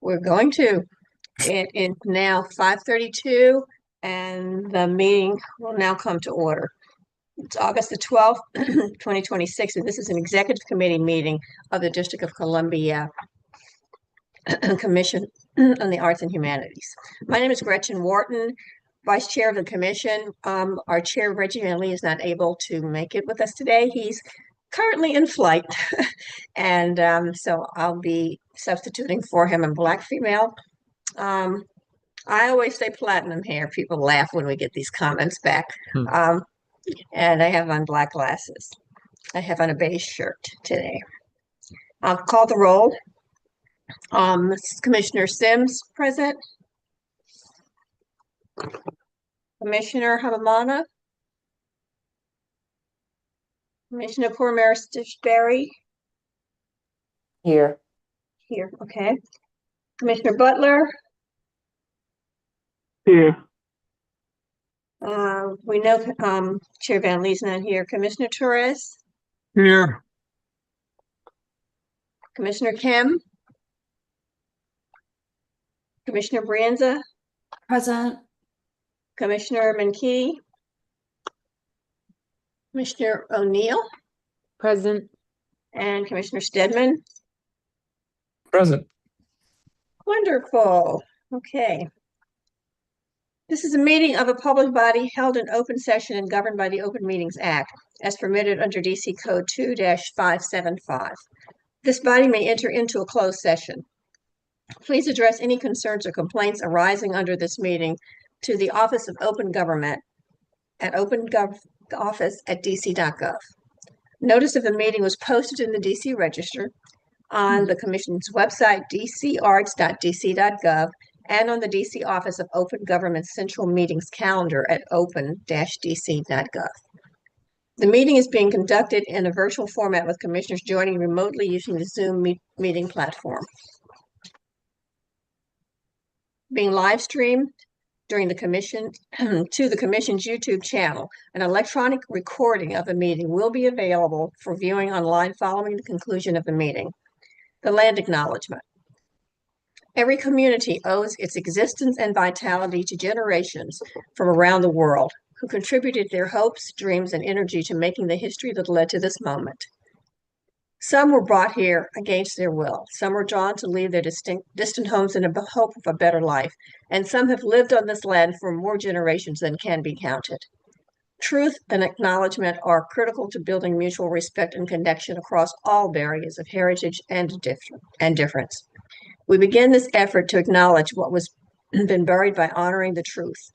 We're going to. It is now 5:32 and the meeting will now come to order. It's August the 12th, 2026, and this is an executive committee meeting of the District of Columbia Commission on the Arts and Humanities. My name is Gretchen Wharton, Vice Chair of the Commission. Our Chair, Reggie Van Lee, is not able to make it with us today. He's currently in flight, and so I'll be substituting for him. I'm Black female. I always say platinum hair. People laugh when we get these comments back. And I have on black glasses. I have on a beige shirt today. I'll call the roll. Commissioner Sims, present. Commissioner Hamamana. Commissioner Pourmaris-Berry. Here. Here, okay. Commissioner Butler. Here. We know Chair Van Lee's not here. Commissioner Torres. Here. Commissioner Kim. Commissioner Brienza. Present. Commissioner McKee. Commissioner O'Neill. Present. And Commissioner Stedman. Present. Wonderful. Okay. This is a meeting of a public body held in open session and governed by the Open Meetings Act, as permitted under DC Code 2-575. This body may enter into a closed session. Please address any concerns or complaints arising under this meeting to the Office of Open Government at office@dc.gov. Notice of the meeting was posted in the DC Register, on the Commission's website, dcarts.dc.gov, and on the DC Office of Open Government Central Meetings calendar at open-dc.gov. The meeting is being conducted in a virtual format with commissioners joining remotely using the Zoom meeting platform. Being live streamed during the commission to the Commission's YouTube channel. An electronic recording of the meeting will be available for viewing online following the conclusion of the meeting. The land acknowledgement. Every community owes its existence and vitality to generations from around the world who contributed their hopes, dreams, and energy to making the history that led to this moment. Some were brought here against their will. Some were drawn to leave their distant homes in the hope of a better life. And some have lived on this land for more generations than can be counted. Truth and acknowledgement are critical to building mutual respect and connection across all barriers of heritage and difference. We begin this effort to acknowledge what was been buried by honoring the truth.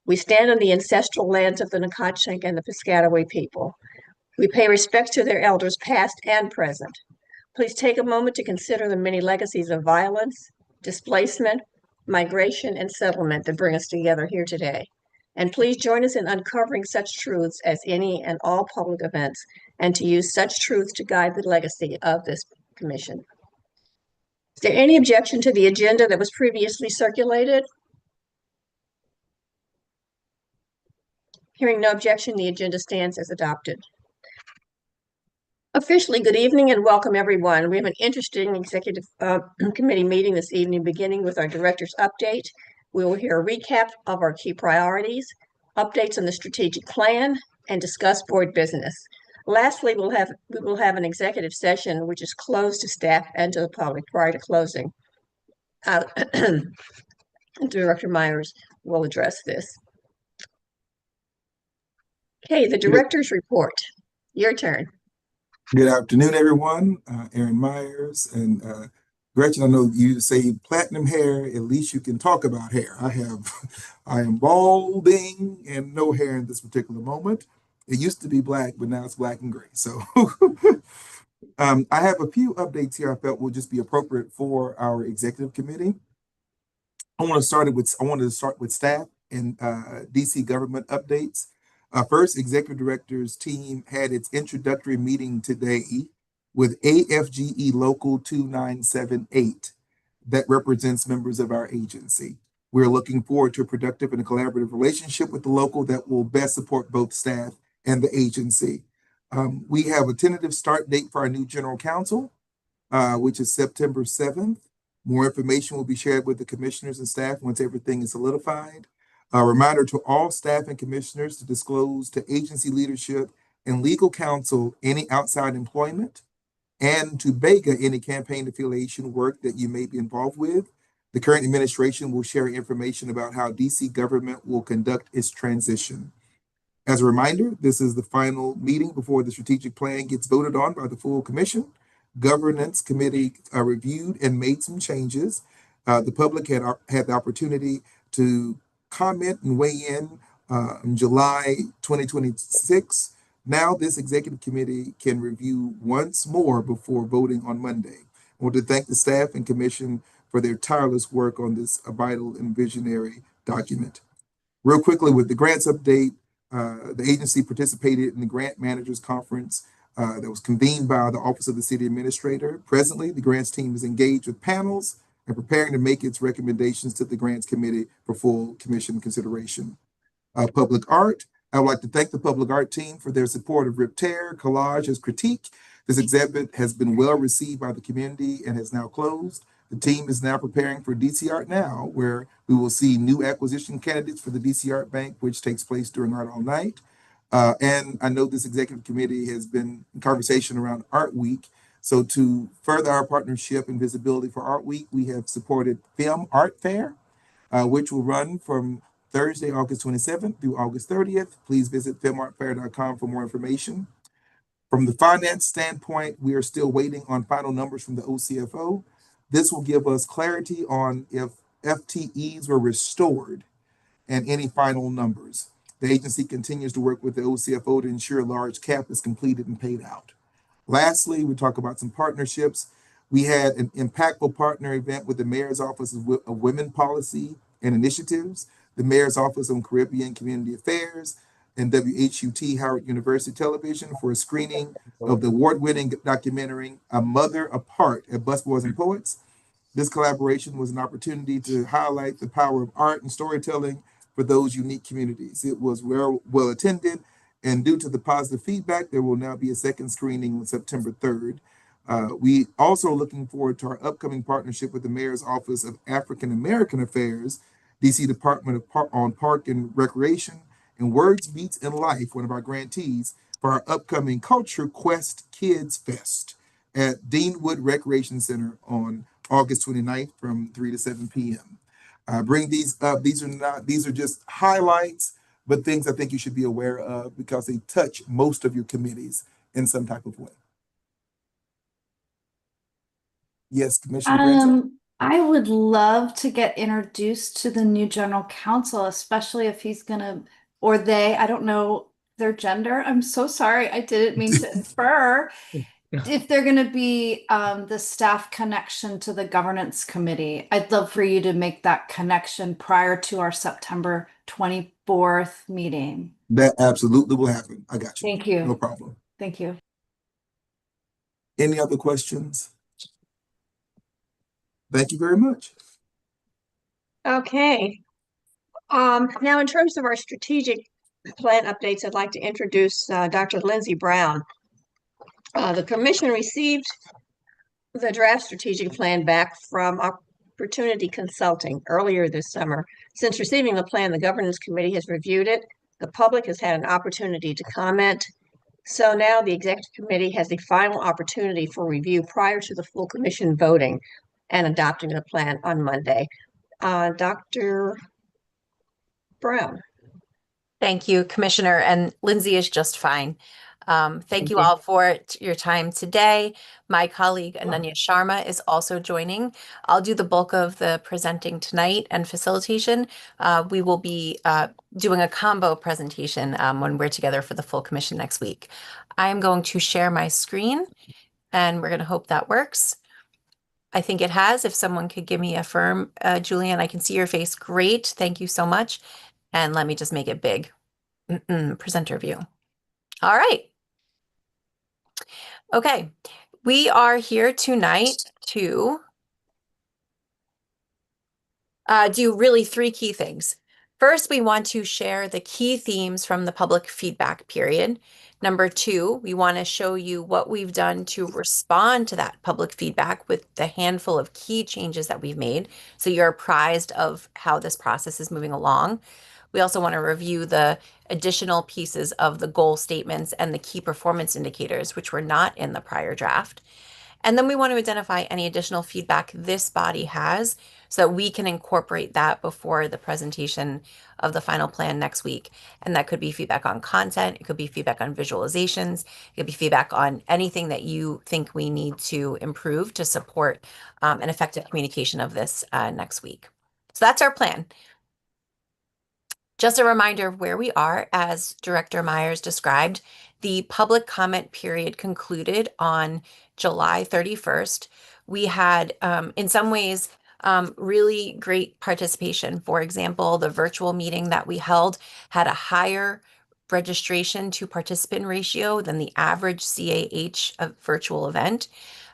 We stand on the ancestral lands of the Nacotchtank and the Piscataway people. We pay respect to their elders past and present. Please take a moment to consider the many legacies of violence, displacement, migration, and settlement that bring us together here today. And please join us in uncovering such truths as any and all public events, and to use such truths to guide the legacy of this commission. Is there any objection to the agenda that was previously circulated? Hearing no objection, the agenda stands as adopted. Officially, good evening and welcome everyone. We have an interesting executive committee meeting this evening, beginning with our director's update. We will hear a recap of our key priorities, updates on the strategic plan, and discuss board business. Lastly, we will have an executive session which is closed to staff and to the public prior to closing. Director Myers will address this. Okay, the director's report. Your turn. Good afternoon, everyone. Aaron Myers and Gretchen. I know you say platinum hair. At least you can talk about hair. I am balding and no hair in this particular moment. It used to be black, but now it's black and gray. So I have a few updates here I felt will just be appropriate for our executive committee. I wanted to start with staff and DC government updates. First, executive director's team had its introductory meeting today with AFGE Local 2978 that represents members of our agency. We're looking forward to a productive and a collaborative relationship with the local that will best support both staff and the agency. We have a tentative start date for our new general counsel, which is September 7th. More information will be shared with the commissioners and staff once everything is solidified. A reminder to all staff and commissioners to disclose to agency leadership and legal counsel any outside employment, and to BEGA any campaign affiliation work that you may be involved with. The current administration will share information about how DC government will conduct its transition. As a reminder, this is the final meeting before the strategic plan gets voted on by the full commission. Governance committee reviewed and made some changes. The public had the opportunity to comment and weigh in July 2026. Now this executive committee can review once more before voting on Monday. I want to thank the staff and commission for their tireless work on this vital and visionary document. Real quickly with the grants update, the agency participated in the Grant Managers Conference that was convened by the Office of the City Administrator. Presently, the grants team is engaged with panels and preparing to make its recommendations to the Grants Committee for full commission consideration. Public art, I would like to thank the public art team for their support of Rip Tear, Collage as critique. This exhibit has been well received by the community and has now closed. The team is now preparing for DC Art Now, where we will see new acquisition candidates for the DC Art Bank, which takes place during Art All Night. And I know this executive committee has been in conversation around Art Week. So to further our partnership and visibility for Art Week, we have supported Film Art Fair, which will run from Thursday, August 27th through August 30th. Please visit filmartfair.com for more information. From the finance standpoint, we are still waiting on final numbers from the OCFO. This will give us clarity on if FTEs were restored and any final numbers. The agency continues to work with the OCFO to ensure a large cap is completed and paid out. Lastly, we talk about some partnerships. We had an impactful partner event with the Mayor's Office of Women Policy and Initiatives, the Mayor's Office on Caribbean Community Affairs, and WHUT Howard University Television for a screening of the award-winning documentary A Mother Apart at Busboys and Poets. This collaboration was an opportunity to highlight the power of art and storytelling for those unique communities. It was well attended, and due to the positive feedback, there will now be a second screening on September 3rd. We also are looking forward to our upcoming partnership with the Mayor's Office of African American Affairs, DC Department on Park and Recreation, and Words, Beats, and Life, one of our grantees, for our upcoming Culture Quest Kids Fest at Deanwood Recreation Center on August 29th from 3 to 7 p.m. Bring these up. These are just highlights, but things I think you should be aware of because they touch most of your committees in some type of way. Yes, Commissioner Branson? I would love to get introduced to the new general counsel, especially if he's gonna, or they, I don't know their gender. I'm so sorry. I didn't mean to infer. If they're going to be the staff connection to the governance committee, I'd love for you to make that connection prior to our September 24th meeting. That absolutely will happen. I got you. Thank you. No problem. Thank you. Any other questions? Thank you very much. Okay. Now in terms of our strategic plan updates, I'd like to introduce Dr. Lindsay Brown. The commission received the draft strategic plan back from Opportunity Consulting earlier this summer. Since receiving the plan, the governance committee has reviewed it. The public has had an opportunity to comment. So now the executive committee has the final opportunity for review prior to the full commission voting and adopting the plan on Monday. Dr. Brown. Thank you, Commissioner, and Lindsay is just fine. Thank you all for your time today. My colleague Ananya Sharma is also joining. I'll do the bulk of the presenting tonight and facilitation. We will be doing a combo presentation when we're together for the full commission next week. I am going to share my screen and we're going to hope that works. I think it has. If someone could give me a firm, Julian, I can see your face. Great. Thank you so much. And let me just make it big. Presenter view. All right. Okay. We are here tonight to do really three key things. First, we want to share the key themes from the public feedback period. Number two, we want to show you what we've done to respond to that public feedback with the handful of key changes that we've made, so you're apprised of how this process is moving along. We also want to review the additional pieces of the goal statements and the key performance indicators, which were not in the prior draft. And then we want to identify any additional feedback this body has so that we can incorporate that before the presentation of the final plan next week. And that could be feedback on content, it could be feedback on visualizations, it could be feedback on anything that you think we need to improve to support an effective communication of this next week. So that's our plan. Just a reminder of where we are. As Director Myers described, the public comment period concluded on July 31st. We had, in some ways, really great participation. For example, the virtual meeting that we held had a higher registration to participant ratio than the average CAH virtual event.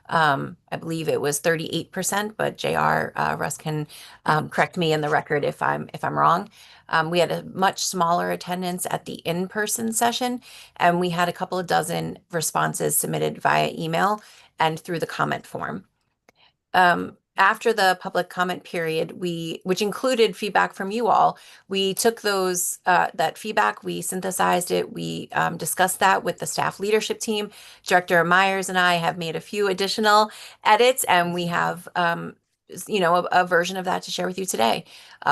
I believe it was 38%, but JR Russ can correct me in the record if I'm wrong. We had a much smaller attendance at the in-person session, and we had a couple of dozen responses submitted via email and through the comment form. After the public comment period, which included feedback from you all, we took that feedback, we synthesized it, we discussed that with the staff leadership team. Director Myers and I have made a few additional edits, and we have a version of that to share with you today.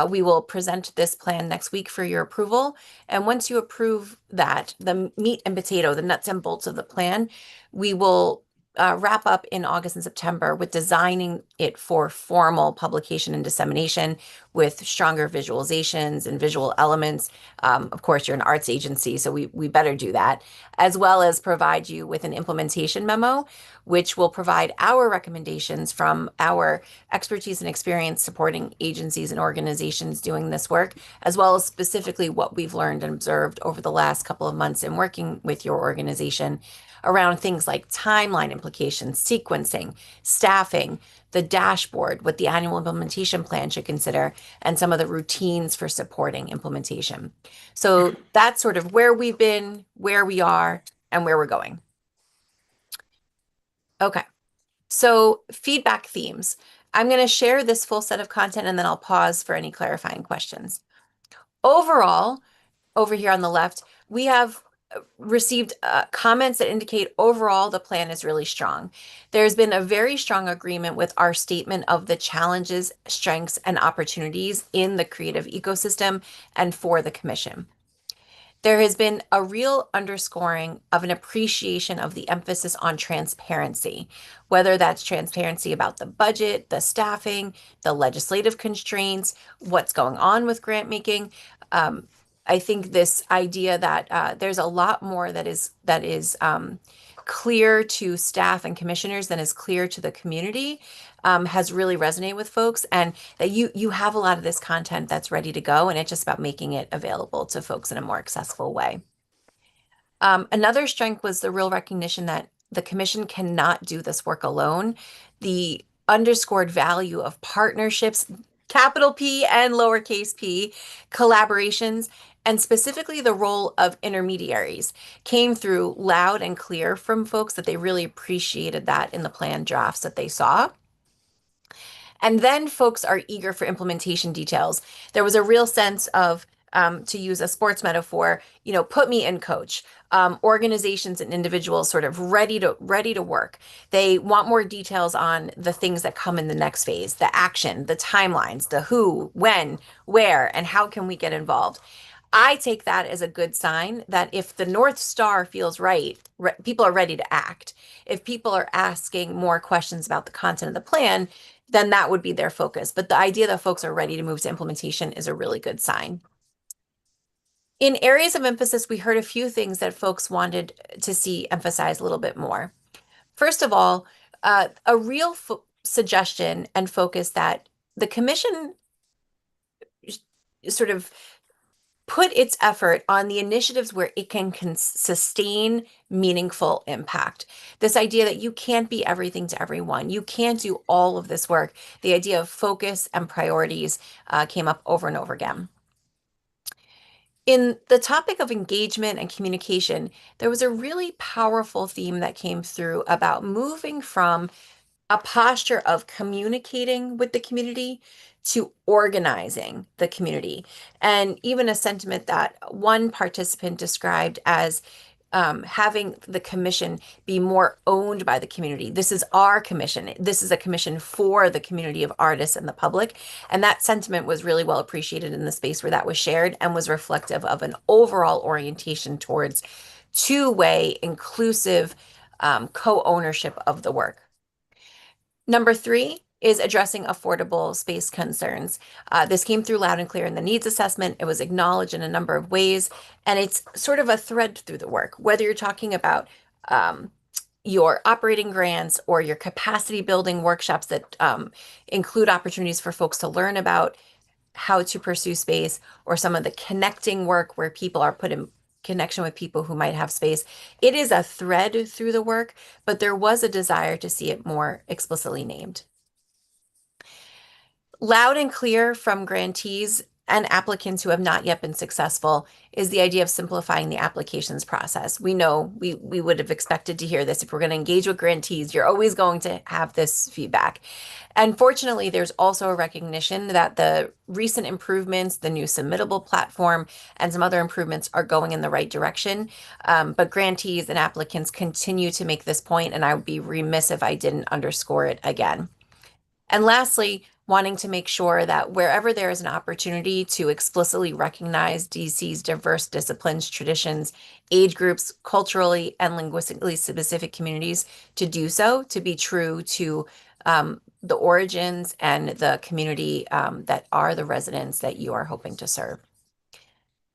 We will present this plan next week for your approval. And once you approve that, the meat and potato, the nuts and bolts of the plan, we will wrap up in August and September with designing it for formal publication and dissemination with stronger visualizations and visual elements. Of course, you're an arts agency, so we better do that, as well as provide you with an implementation memo, which will provide our recommendations from our expertise and experience supporting agencies and organizations doing this work, as well as specifically what we've learned and observed over the last couple of months in working with your organization around things like timeline implications, sequencing, staffing, the dashboard, what the annual implementation plan should consider, and some of the routines for supporting implementation. So that's sort of where we've been, where we are, and where we're going. Okay, so feedback themes. I'm going to share this full set of content and then I'll pause for any clarifying questions. Overall, over here on the left, we have received comments that indicate overall the plan is really strong. There's been a very strong agreement with our statement of the challenges, strengths, and opportunities in the creative ecosystem and for the commission. There has been a real underscoring of an appreciation of the emphasis on transparency, whether that's transparency about the budget, the staffing, the legislative constraints, what's going on with grant making. I think this idea that there's a lot more that is clear to staff and commissioners than is clear to the community has really resonated with folks, and that you have a lot of this content that's ready to go, and it's just about making it available to folks in a more accessible way. Another strength was the real recognition that the commission cannot do this work alone. The underscored value of partnerships, capital P and lowercase p, collaborations, and specifically the role of intermediaries came through loud and clear from folks, that they really appreciated that in the plan drafts that they saw. And then folks are eager for implementation details. There was a real sense of, to use a sports metaphor, put me in, coach. Organizations and individuals sort of ready to work. They want more details on the things that come in the next phase, the action, the timelines, the who, when, where, and how can we get involved. I take that as a good sign that if the North Star feels right, people are ready to act. If people are asking more questions about the content of the plan, then that would be their focus. But the idea that folks are ready to move to implementation is a really good sign. In areas of emphasis, we heard a few things that folks wanted to see emphasized a little bit more. First of all, a real suggestion and focus that the commission sort of put its effort on the initiatives where it can sustain meaningful impact. This idea that you can't be everything to everyone. You can't do all of this work. The idea of focus and priorities came up over and over again. In the topic of engagement and communication, there was a really powerful theme that came through about moving from a posture of communicating with the community to organizing the community. And even a sentiment that one participant described as having the commission be more owned by the community. This is our commission. This is a commission for the community of artists and the public. And that sentiment was really well appreciated in the space where that was shared and was reflective of an overall orientation towards two-way, inclusive co-ownership of the work. Number three is addressing affordable space concerns. This came through loud and clear in the needs assessment. It was acknowledged in a number of ways, and it's sort of a thread through the work, whether you're talking about your operating grants or your capacity building workshops that include opportunities for folks to learn about how to pursue space, or some of the connecting work where people are put in connection with people who might have space. It is a thread through the work, but there was a desire to see it more explicitly named. Loud and clear from grantees and applicants who have not yet been successful is the idea of simplifying the applications process. We know we would have expected to hear this. If we're going to engage with grantees, you're always going to have this feedback. And fortunately, there's also a recognition that the recent improvements, the new submittable platform, and some other improvements are going in the right direction. But grantees and applicants continue to make this point, and I would be remiss if I didn't underscore it again. And lastly, wanting to make sure that wherever there is an opportunity to explicitly recognize DC's diverse disciplines, traditions, age groups, culturally and linguistically specific communities, to do so, to be true to the origins and the community that are the residents that you are hoping to serve.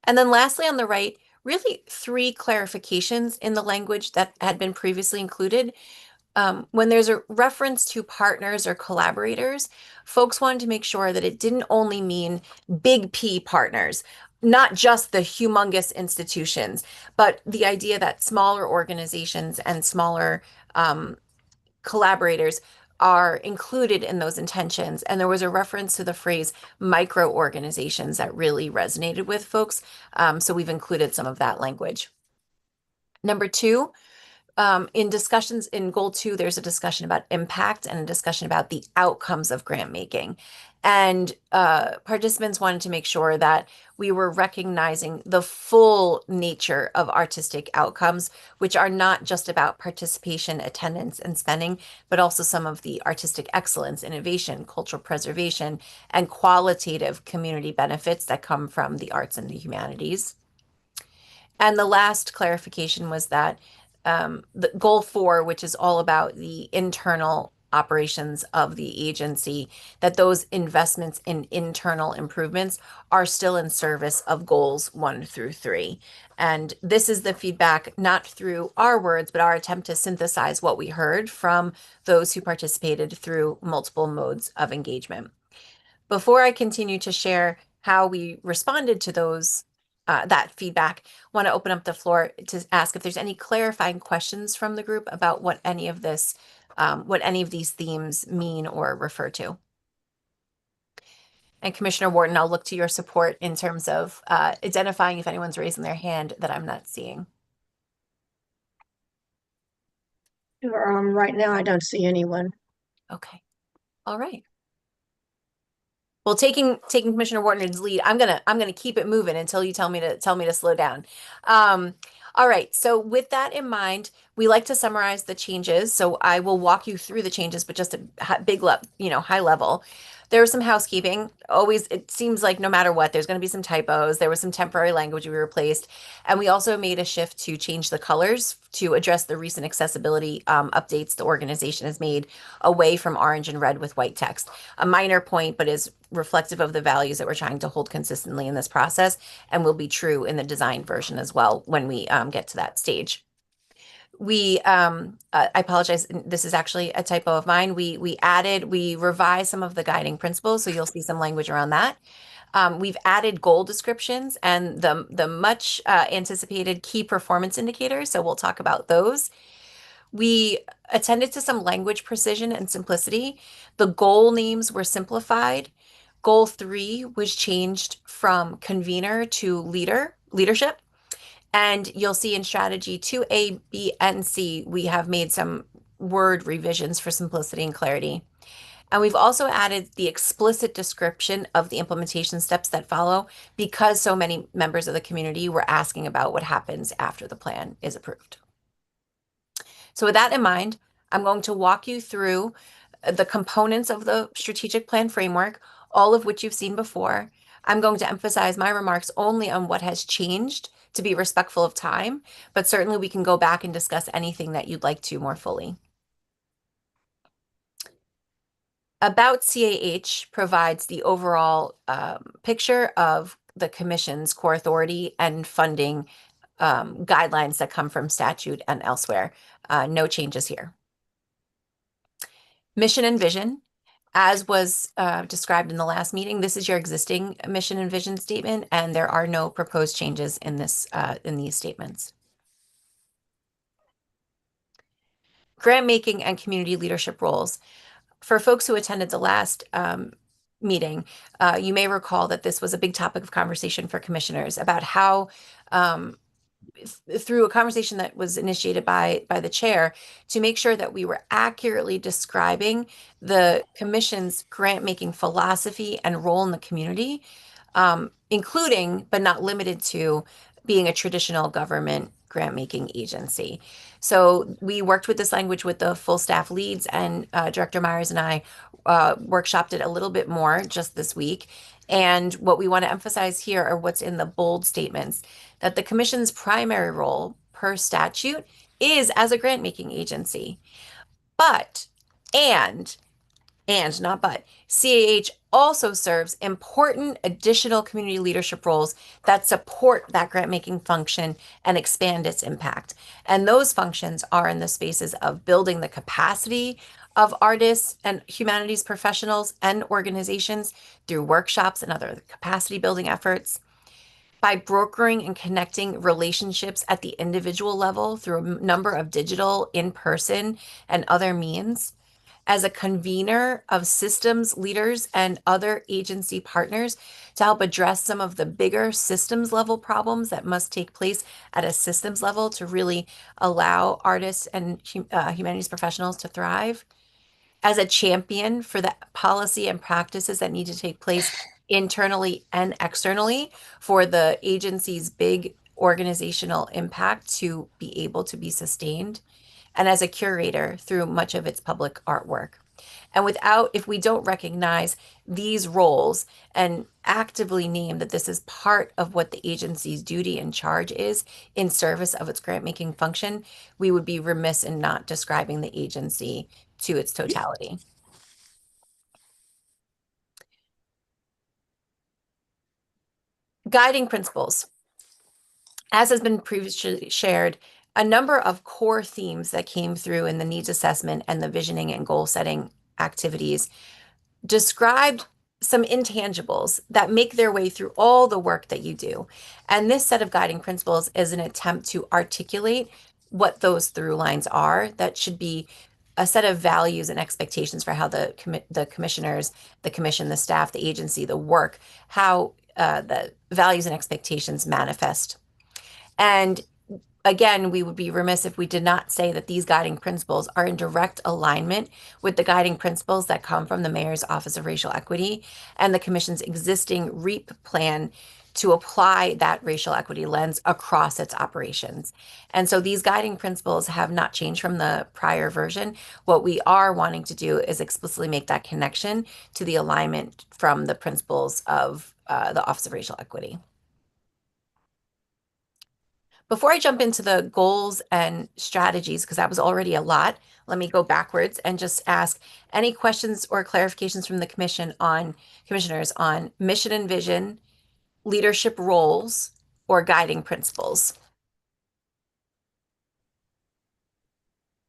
And then lastly, on the right, really three clarifications in the language that had been previously included. When there's a reference to partners or collaborators, folks wanted to make sure that it didn't only mean big P partners, not just the humongous institutions, but the idea that smaller organizations and smaller collaborators are included in those intentions. And there was a reference to the phrase micro organizations that really resonated with folks. So we've included some of that language. Number two, in discussions in goal 2, there's a discussion about impact and a discussion about the outcomes of grant making. And participants wanted to make sure that we were recognizing the full nature of artistic outcomes, which are not just about participation, attendance, and spending, but also some of the artistic excellence, innovation, cultural preservation, and qualitative community benefits that come from the arts and the humanities. And the last clarification was that the goal 4, which is all about the internal operations of the agency, that those investments in internal improvements are still in service of goals 1 through 3. And this is the feedback, not through our words, but our attempt to synthesize what we heard from those who participated through multiple modes of engagement. Before I continue to share how we responded to those that feedback, want to open up the floor to ask if there's any clarifying questions from the group about what any of this, what any of these themes mean or refer to. And Commissioner Wharton, I'll look to your support in terms of identifying if anyone's raising their hand that I'm not seeing. Right now, I don't see anyone. Okay. All right. Well, taking Commissioner Wharton's lead, I'm gonna keep it moving until you tell me to slow down. All right. So with that in mind, we like to summarize the changes. So I will walk you through the changes, but just a big high level. There was some housekeeping. Always, it seems like no matter what, there's going to be some typos. There was some temporary language we replaced. And we also made a shift to change the colors to address the recent accessibility updates the organization has made away from orange and red with white text. A minor point, but is reflective of the values that we're trying to hold consistently in this process and will be true in the design version as well when we get to that stage. We, I apologize, this is actually a typo of mine. We revised some of the guiding principles, so you'll see some language around that. We've added goal descriptions and the much anticipated key performance indicators, so we'll talk about those. We attended to some language precision and simplicity. The goal names were simplified. Goal 3 was changed from convener to leader, leadership. And you'll see in strategy 2A, B, and C, we have made some word revisions for simplicity and clarity. And we've also added the explicit description of the implementation steps that follow because so many members of the community were asking about what happens after the plan is approved. So with that in mind, I'm going to walk you through the components of the strategic plan framework, all of which you've seen before. I'm going to emphasize my remarks only on what has changed to be respectful of time, but certainly we can go back and discuss anything that you'd like to more fully. About CAH provides the overall picture of the Commission's core authority and funding guidelines that come from statute and elsewhere. No changes here. Mission and vision, as was described in the last meeting, this is your existing mission and vision statement, and there are no proposed changes in this in these statements. Grant making and community leadership roles. For folks who attended the last meeting, you may recall that this was a big topic of conversation for commissioners about how through a conversation that was initiated by the chair to make sure that we were accurately describing the commission's grant making philosophy and role in the community, including but not limited to being a traditional government grant making agency. So we worked with this language with the full staff leads, and Director Myers and I workshopped it a little bit more just this week. And what we want to emphasize here are what's in the bold statements, that the commission's primary role per statute is as a grant making agency. But, and not but, CAH also serves important additional community leadership roles that support that grant making function and expand its impact. And those functions are in the spaces of building the capacity of artists and humanities professionals and organizations through workshops and other capacity building efforts, by brokering and connecting relationships at the individual level through a number of digital, in-person, and other means, as a convener of systems leaders and other agency partners to help address some of the bigger systems level problems that must take place at a systems level to really allow artists and humanities professionals to thrive, as a champion for the policy and practices that need to take place internally and externally for the agency's big organizational impact to be able to be sustained, and as a curator through much of its public artwork. And if we don't recognize these roles and actively name that this is part of what the agency's duty and charge is in service of its grant making function, we would be remiss in not describing the agency to its totality. Guiding principles. As has been previously shared, a number of core themes that came through in the needs assessment and the visioning and goal setting activities described some intangibles that make their way through all the work that you do. And this set of guiding principles is an attempt to articulate what those through lines are that should be a set of values and expectations for how the commissioners, the commission, the staff, the agency, the work, how the values and expectations manifest. And again, we would be remiss if we did not say that these guiding principles are in direct alignment with the guiding principles that come from the Mayor's Office of Racial Equity and the Commission's existing REAP plan to apply that racial equity lens across its operations. And so these guiding principles have not changed from the prior version. What we are wanting to do is explicitly make that connection to the alignment from the principles of the Office of Racial Equity. Before I jump into the goals and strategies, because that was already a lot, let me go backwards and just ask any questions or clarifications from the commissioners on mission and vision, leadership roles, or guiding principles.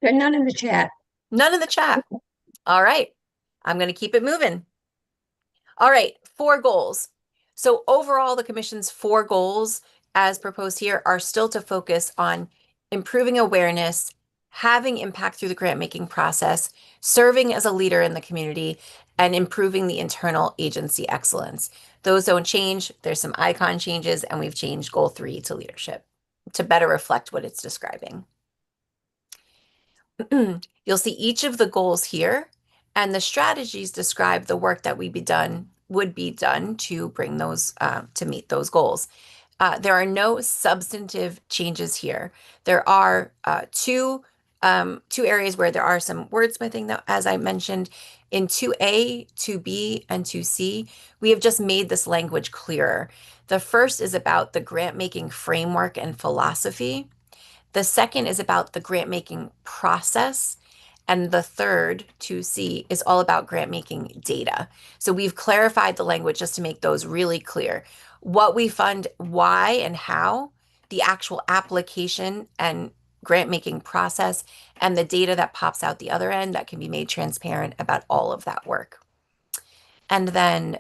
There are none in the chat. None in the chat. All right. I'm going to keep it moving. All right. 4 goals. So overall, the commission's 4 goals as proposed here are still to focus on improving awareness, having impact through the grant making process, serving as a leader in the community, and improving the internal agency excellence. Those don't change. There's some icon changes, and we've changed goal 3 to leadership to better reflect what it's describing. You'll see each of the goals here, and the strategies describe the work that would be done to bring those to meet those goals. There are no substantive changes here. There are two areas where there are some wordsmithing, that, as I mentioned, in 2A, 2B, and 2C, we have just made this language clearer. The first is about the grant making framework and philosophy. The second is about the grant making process. And the third, 2C, is all about grant making data. So we've clarified the language just to make those really clear. What we fund, why and how, the actual application and grant making process, and the data that pops out the other end that can be made transparent about all of that work. And then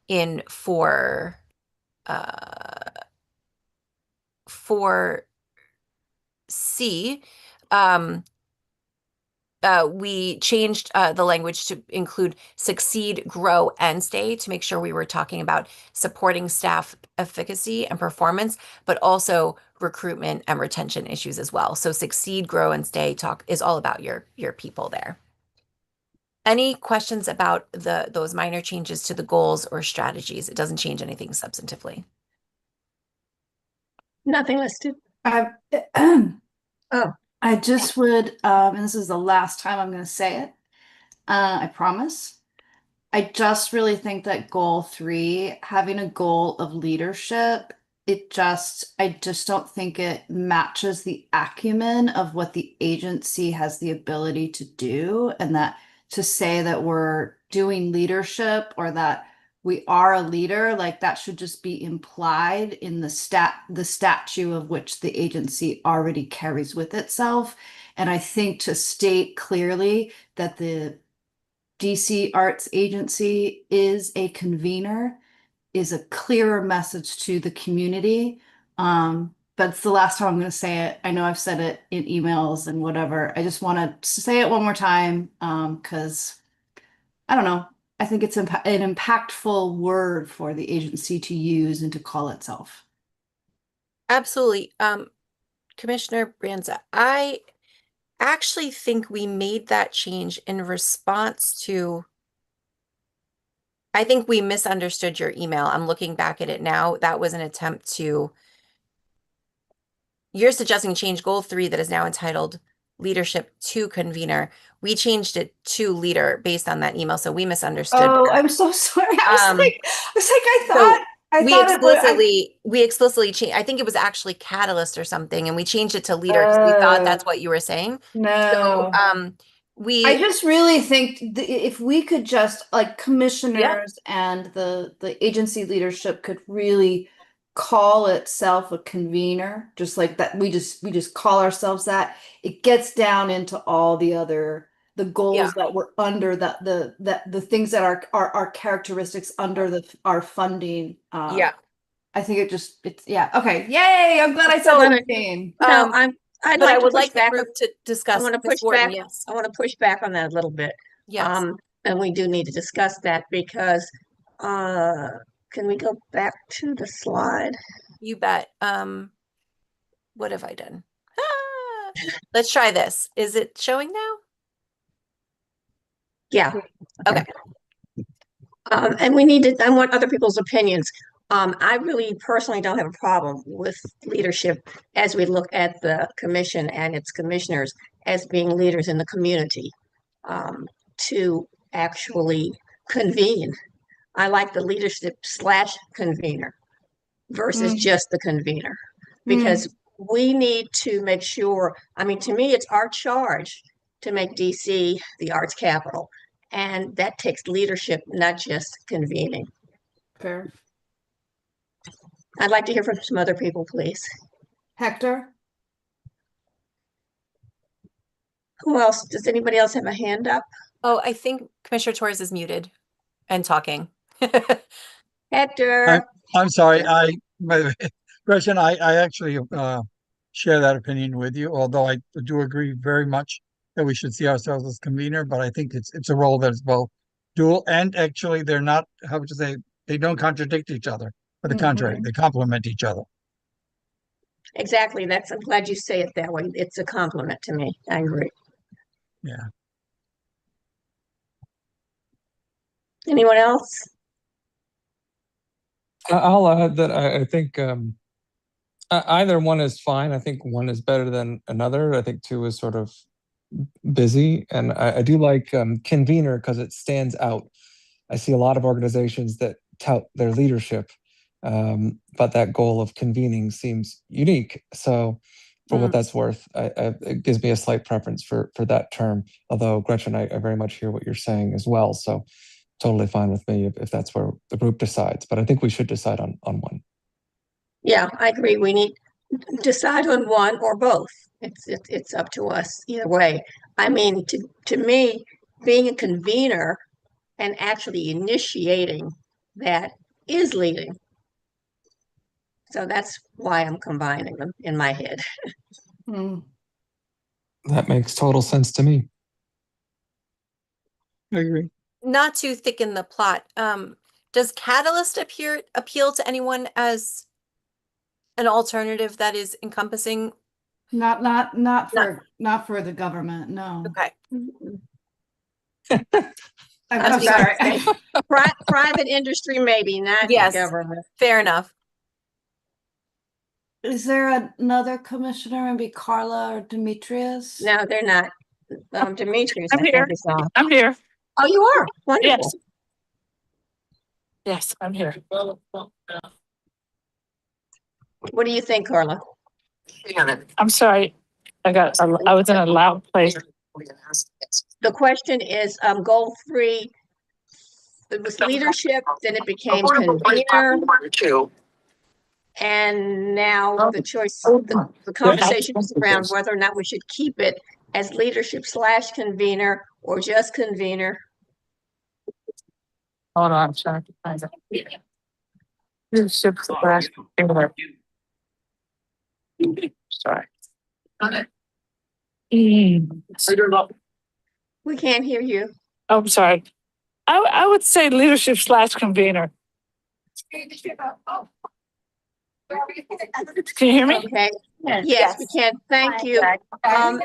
in for C, we changed the language to include succeed, grow, and stay to make sure we were talking about supporting staff efficacy and performance, but also recruitment and retention issues as well. So succeed, grow, and stay talk is all about your people there. Any questions about those minor changes to the goals or strategies? It doesn't change anything substantively. Nothing listed. Oh, I just would, and this is the last time I'm going to say it, I promise. I just really think that goal 3, having a goal of leadership, I just don't think it matches the acumen of what the agency has the ability to do. And that to say that we're doing leadership or that we are a leader, like that should just be implied in the statute of which the agency already carries with itself. And I think to state clearly that the DC Arts Agency is a convener is a clearer message to the community. But it's the last time I'm going to say it. I know I've said it in emails and whatever. I just want to say it one more time because I don't know. I think it's an impactful word for the agency to use and to call itself. Absolutely. Commissioner Branza, I actually think we made that change in response to, I think we misunderstood your email. I'm looking back at it now. That was an attempt to, you're suggesting change goal 3 that is now entitled leadership to convener. We changed it to leader based on that email, so we misunderstood. Oh, I'm so sorry. We explicitly changed. I think it was actually catalyst or something, and we changed it to leader because we thought that's what you were saying. No. So I just really think if we could just like commissioners and the agency leadership could really call itself a convener, just like that. We just call ourselves that. It gets down into all the goals that were under the things that are characteristics under our funding. I think it's okay. Yay! I'm glad I said that. No, I'd like I to would push like the back. group to discuss. I want to Ms. push Wharton, back. yes. I want to push back on that a little bit. Yes. And we do need to discuss that because can we go back to the slide? You bet. What have I done? Ah! Let's try this. Is it showing now? Yeah. Okay. And we need to, I want other people's opinions. I really personally don't have a problem with leadership as we look at the commission and its commissioners as being leaders in the community to actually convene. I like the leadership / convener versus just the convener because we need to make sure, I mean, to me, it's our charge to make DC the arts capital. And that takes leadership, not just convening. Fair. I'd like to hear from some other people, please. Hector? Who else? Does anybody else have a hand up? Oh, I think Commissioner Torres is muted and talking. Hector. I'm sorry. Gretchen, I actually share that opinion with you, although I do agree very much that we should see ourselves as convener, but I think it's a role that is both dual and actually they're not, how would you say, they don't contradict each other. On the contrary, they complement each other. Exactly. I'm glad you say it that way. It's a compliment to me. I agree. Yeah. Anyone else? I'll add that I think either one is fine. I think one is better than another. I think two is sort of busy. And I do like convener because it stands out. I see a lot of organizations that tout their leadership, but that goal of convening seems unique. So for what that's worth, it gives me a slight preference for that term. Although Gretchen, I very much hear what you're saying as well. So totally fine with me if that's where the group decides. But I think we should decide on one. Yeah, I agree. We need to decide on one or both. It's up to us either way. I mean, to me, being a convener and actually initiating that is leading. So that's why I'm combining them in my head. That makes total sense to me. I agree. Not to thicken the plot, does Catalyst appeal to anyone as an alternative that is encompassing? Not for the government, no. Okay. I'm sorry. Private industry, maybe, not Yes. government. Fair enough. Is there another commissioner, maybe Carla or Demetrius? No, they're not. Demetrius, I'm I think, here. is on. I'm here. Oh, you are? Wonderful. Yes. Yes, I'm here. What do you think, Carla? I'm sorry. I was in a loud place. The question is, goal 3, it was leadership, then it became convener, and now the choice, the conversation is around whether or not we should keep it as leadership/convener or just convener. Hold on, I'm trying to find it. Leadership slash convener. Sorry. We can't hear you. I'm sorry. I would say leadership slash convener. Can you hear me? Okay. Yes, we can. Thank you.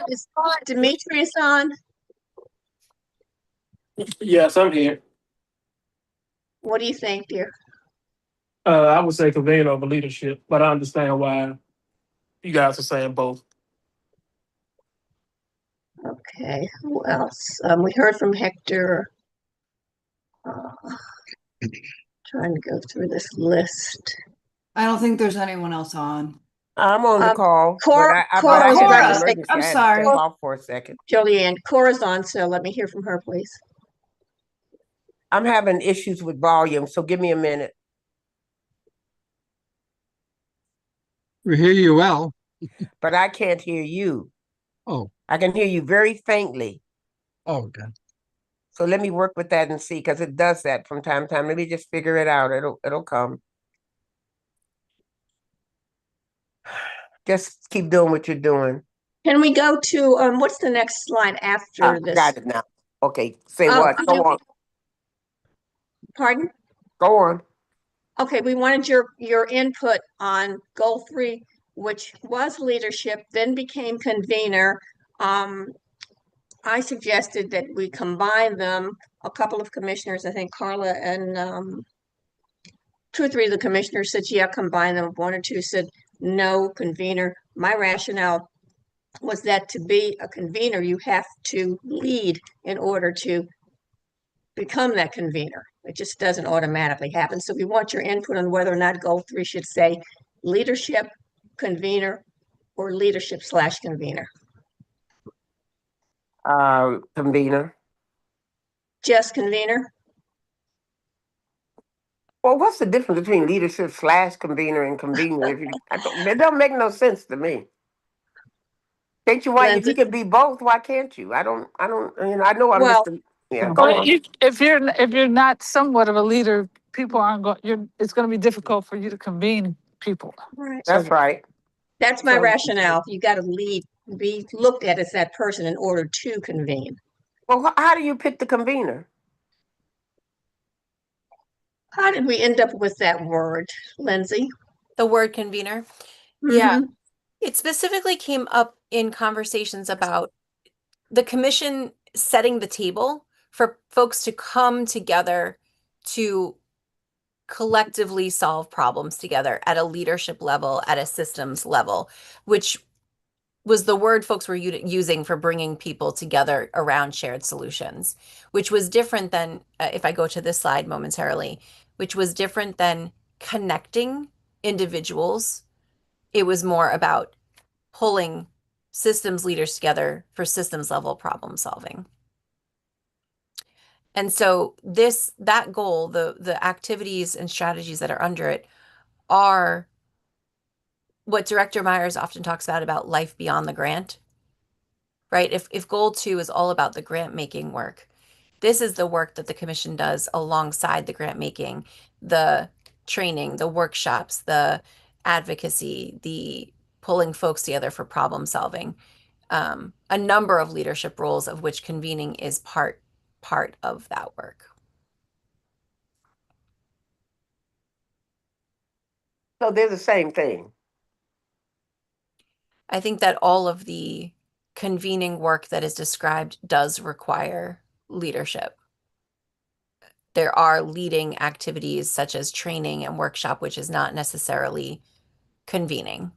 Is Demetrius on? Yes, I'm here. What do you think, dear? I would say convener over leadership, but I understand why you guys are saying both. Okay, who else? We heard from Hector. Trying to go through this list. I don't think there's anyone else on. I'm on the call, Cora- but Cora, I was had about an to say- emergency. I'm I had to sorry. step off for a second. Jolene, Cora's on, so let me hear from her, please. I'm having issues with volume, so give me a minute. We hear you well. But I can't hear you. Oh, I can hear you very faintly. okay. So let me work with that and see, because it does that from time to time. Let me just figure it out. It'll come. Just keep doing what you're doing. Can we go to, what's the next slide after this? Got it now. Okay, say Oh, what? Go on. Pardon? Go on. Okay, we wanted your input on goal 3, which was leadership, then became convener. I suggested that we combine them. A couple of commissioners, I think Carla and 2 or 3 of the commissioners said, yeah, combine them. 1 or 2 said, no, convener. My rationale was that to be a convener, you have to lead in order to become that convener. It just doesn't automatically happen. So we want your input on whether or not goal 3 should say leadership, convener, or leadership/convener. Convener. Just convener? Well, what's the difference between leadership/convener and convener? It don't make no sense to me. Can't you? Why, if you can be both, why can't you? I don't. You know, I know I'm Well, Mr. Yeah. Go Well, on. if you're not somewhat of a leader, people aren't going. It's going to be difficult for you to convene people. right. That's right. That's my So, rationale. You got to be looked at as that person in order to convene. well, how do you pick the convener? How did we end up with that word, Lindsay? The word convener. Yeah. Mhm. It specifically came up in conversations about the commission setting the table for folks to come together to collectively solve problems together at a leadership level, at a systems level, which was the word folks were using for bringing people together around shared solutions, which was different than, if I go to this slide momentarily, which was different than connecting individuals. It was more about pulling systems leaders together for systems level problem solving. And so that goal, the activities and strategies that are under it are what Director Myers often talks about life beyond the grant, right? If goal 2 is all about the grant making work, this is the work that the commission does alongside the grant making, the training, the workshops, the advocacy, the pulling folks together for problem solving. A number of leadership roles of which convening is part of that work. So they're the same thing. I think that all of the convening work that is described does require leadership. There are leading activities such as training and workshop, which is not necessarily convening.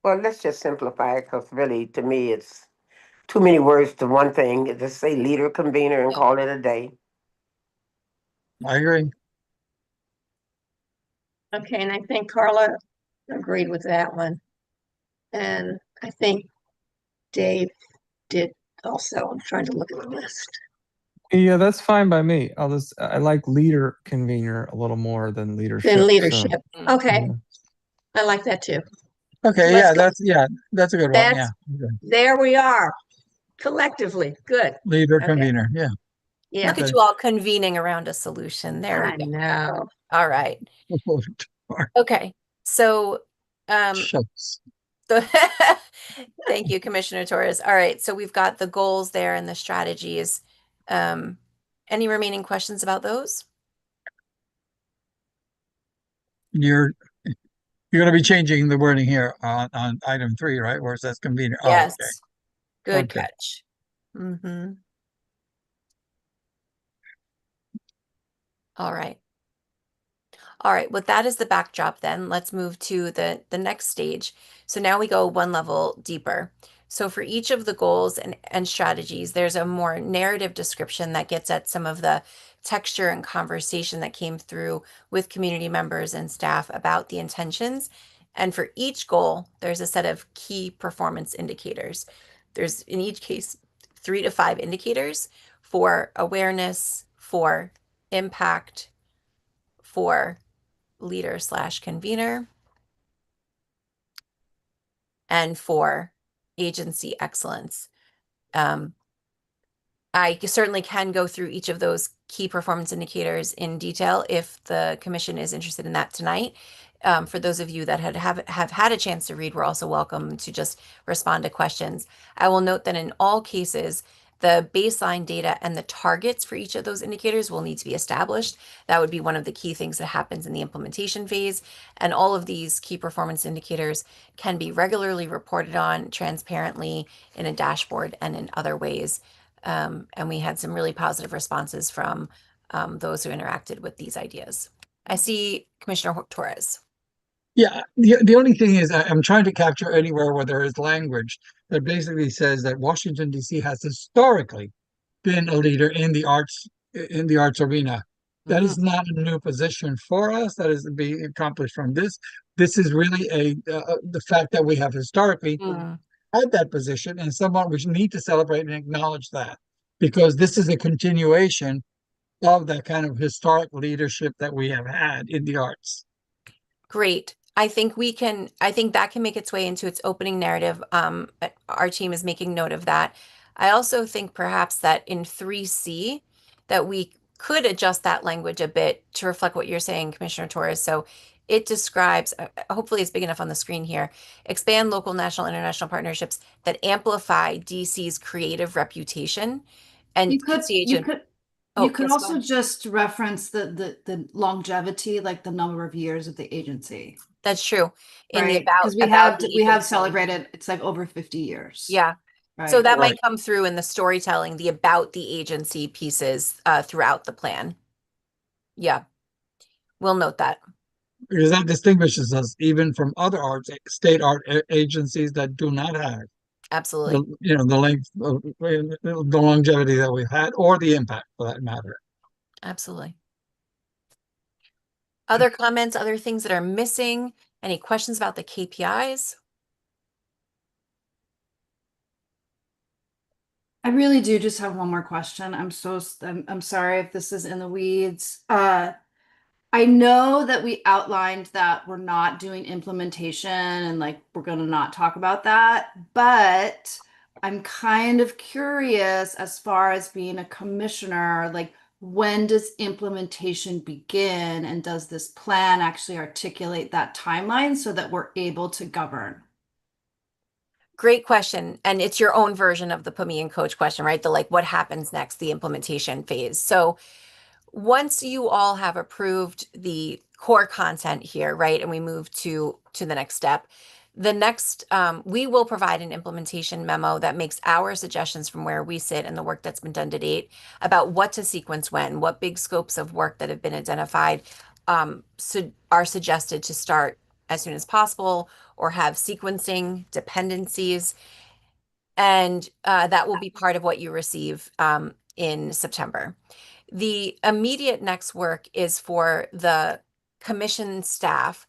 Well, let's just simplify it because really, to me, it's too many words to one thing. Just say leader, convener, and call it a day. I agree. Okay, and I think Carla agreed with that one. And I think Dave did also. I'm trying to look at the list. Yeah, that's fine by me. I like leader convener a little more than leadership. Then so, leadership. Okay, yeah. I like that too. Okay, Let's that's a good one. Yeah. That's Okay. there we are. Collectively. Good. Leader Okay. convener. Yeah. Yeah. Look at Okay. you all convening around a solution. There I we go. know. All right. Okay. So, Shucks. so thank you, Commissioner Torres. All right. So we've got the goals there and the strategies. Any remaining questions about those? You're going to be changing the wording here on item 3, right? Where it says convener. Oh, Yes. okay. Good Okay. catch. Mm-hmm. All right. All right, with that as the backdrop, then let's move to the next stage. So now we go one level deeper. So for each of the goals and strategies, there's a more narrative description that gets at some of the texture and conversation that came through with community members and staff about the intentions. And for each goal, there's a set of key performance indicators. There's in each case 3 to 5 indicators for awareness, for impact, for leader/convener, and for agency excellence. I certainly can go through each of those key performance indicators in detail if the commission is interested in that tonight. For those of you that have had a chance to read, we're also welcome to just respond to questions. I will note that in all cases, the baseline data and the targets for each of those indicators will need to be established. That would be one of the key things that happens in the implementation phase. And all of these key performance indicators can be regularly reported on transparently in a dashboard and in other ways. And we had some really positive responses from those who interacted with these ideas. I see Commissioner Torres. Yeah, the only thing is I'm trying to capture anywhere where there is language that basically says that Washington, D.C. has historically been a leader in the arts arena. That is not a new position for us. That is being accomplished from this. This is really the fact that we have historically had that position, and someone we need to celebrate and acknowledge that, because this is a continuation of that kind of historic leadership that we have had in the arts. Great. I think that can make its way into its opening narrative. Our team is making note of that. I also think perhaps that in 3C that we could adjust that language a bit to reflect what you're saying, Commissioner Torres. So it describes, hopefully it's big enough on the screen here, expand local, national, international partnerships that amplify DC's creative reputation and You could, CAH. you could, Oh, you could yes, go also ahead. just reference the longevity, like the number of years of the agency, That's true. In the right? Because about the we have agency. celebrated, it's like over 50 years. Yeah. So Right. that Right. might come through in the storytelling, the about the agency pieces throughout the plan. Yeah, we'll note that. Because that distinguishes us even from other state agencies that do not have Absolutely. the length of the longevity that we've had, or the impact for that matter. Absolutely. Other comments, other things that are missing? Any questions about the KPIs? I really do just have one more question. I'm sorry if this is in the weeds. I know that we outlined that we're not doing implementation and like we're going to not talk about that, but I'm kind of curious as far as being a commissioner, like when does implementation begin and does this plan actually articulate that timeline so that we're able to govern? Great question. And it's your own version of the put me in coach question, right? The like, what happens next, the implementation phase. So once you all have approved the core content here, right, and we move to the next step, the next we will provide an implementation memo that makes our suggestions from where we sit and the work that's been done to date about what to sequence when, what big scopes of work that have been identified are suggested to start as soon as possible or have sequencing dependencies. And that will be part of what you receive in September. The immediate next work is for the commission staff,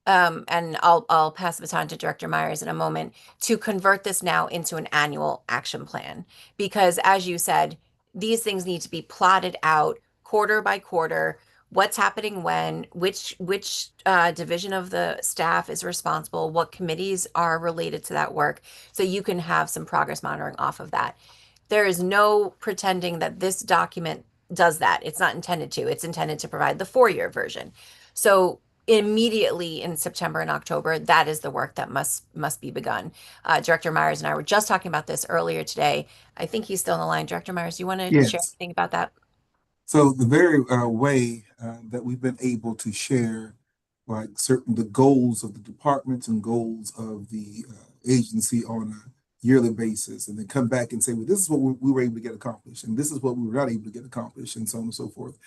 and I'll pass the baton to Director Myers in a moment, to convert this now into an annual action plan. Because as you said, these things need to be plotted out quarter by quarter. What's happening when, which division of the staff is responsible, what committees are related to that work, so you can have some progress monitoring off of that. There is no pretending that this document does that. It's not intended to. It's intended to provide the 4-year version. So immediately in September and October, that is the work that must be begun. Director Myers and I were just talking about this earlier today. I think he's still on the line. Director Myers, do you want to share Yes. anything about that? So the very way that we've been able to share like the goals of the departments and goals of the agency on a yearly basis, and then come back and say, well, this is what we were able to get accomplished, and this is what we were not able to get accomplished, and so on and so forth.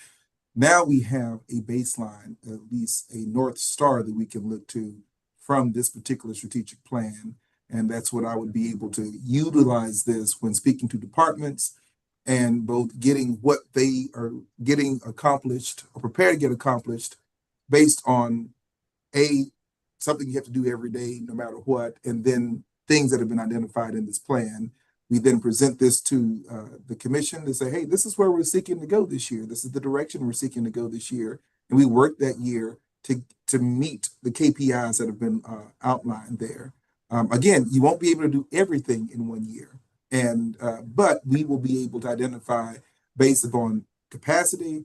Now we have a baseline, at least a North Star that we can look to from this particular strategic plan. And that's what I would be able to utilize this when speaking to departments and both getting what they are getting accomplished or prepared to get accomplished based on something you have to do every day, no matter what, and then things that have been identified in this plan. We then present this to the commission to say, hey, this is where we're seeking to go this year. This is the direction we're seeking to go this year. And we work that year to meet the KPIs that have been outlined there. Again, you won't be able to do everything in 1 year. But we will be able to identify based upon capacity,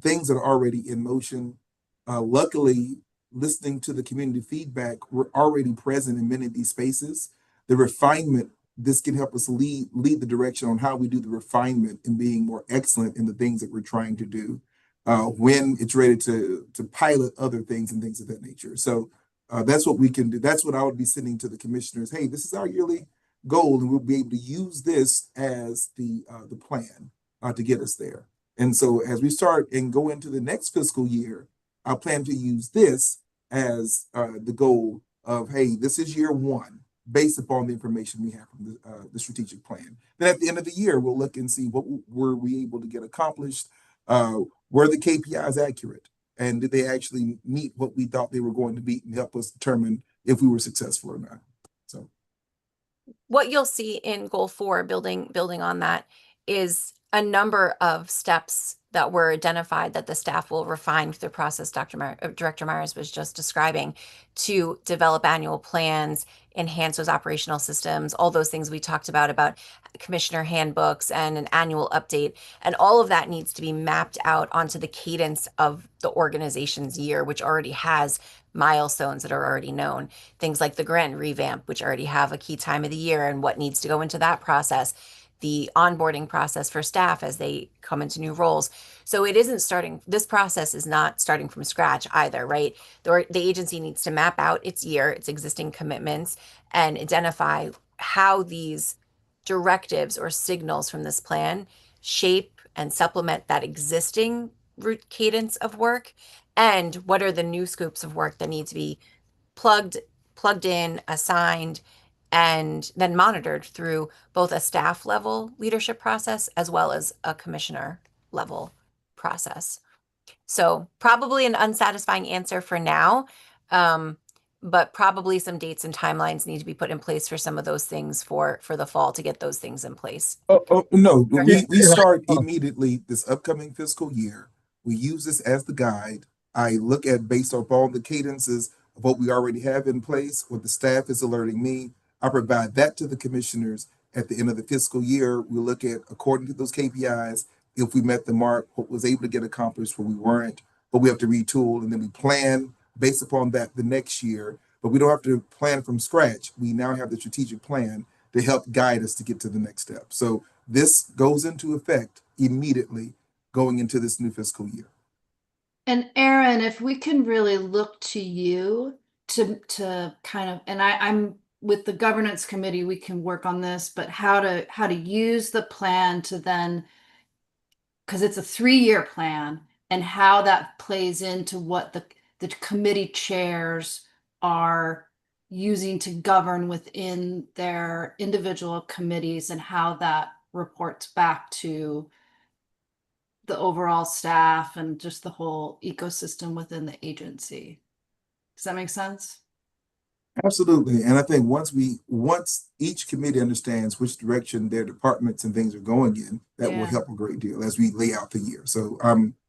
things that are already in motion. Luckily, listening to the community feedback, we're already present in many of these spaces. The refinement, this can help us lead the direction on how we do the refinement and being more excellent in the things that we're trying to do when it's ready to pilot other things and things of that nature. So that's what we can do. That's what I would be sending to the commissioners. Hey, this is our yearly goal, and we'll be able to use this as the plan to get us there. And so as we start and go into the next fiscal year, I plan to use this as the goal of, hey, this is year 1, based upon the information we have from the strategic plan. Then at the end of the year, we'll look and see what were we able to get accomplished, were the KPIs accurate, and did they actually meet what we thought they were going to meet, and help us determine if we were successful or not. So What you'll see in goal 4, building on that, is a number of steps that were identified that the staff will refine through the process Director Myers was just describing to develop annual plans, enhance those operational systems, all those things we talked about commissioner handbooks and an annual update. And all of that needs to be mapped out onto the cadence of the organization's year, which already has milestones that are already known. Things like the grant revamp, which already have a key time of the year and what needs to go into that process, the onboarding process for staff as they come into new roles. So it isn't starting, this process is not starting from scratch either, right? The agency needs to map out its year, its existing commitments, and identify how these directives or signals from this plan shape and supplement that existing route cadence of work, and what are the new scopes of work that need to be plugged in, assigned, and then monitored through both a staff level leadership process as well as a commissioner level process. So probably an unsatisfying answer for now, but probably some dates and timelines need to be put in place for some of those things for the fall to get those things in place. No, we If I- start oh, immediately this upcoming fiscal year. We use this as the guide. I look at based on all the cadences of what we already have in place, what the staff is alerting me. I provide that to the commissioners at the end of the fiscal year. We look at according to those KPIs, if we met the mark, what was able to get accomplished, what we weren't, but we have to retool, and then we plan based upon that the next year. But we don't have to plan from scratch. We now have the strategic plan to help guide us to get to the next step. So this goes into effect immediately going into this new fiscal year. And Aaron, if we can really look to you to kind of, and I'm with the governance committee, we can work on this, but how to use the plan to then, because it's a 3-year plan, and how that plays into what the committee chairs are using to govern within their individual committees, and how that reports back to the overall staff and just the whole ecosystem within the agency. Does that make sense? Absolutely. And I think once each committee understands which direction their departments and things are going in, that will Yeah. help a great deal as we lay out the year. So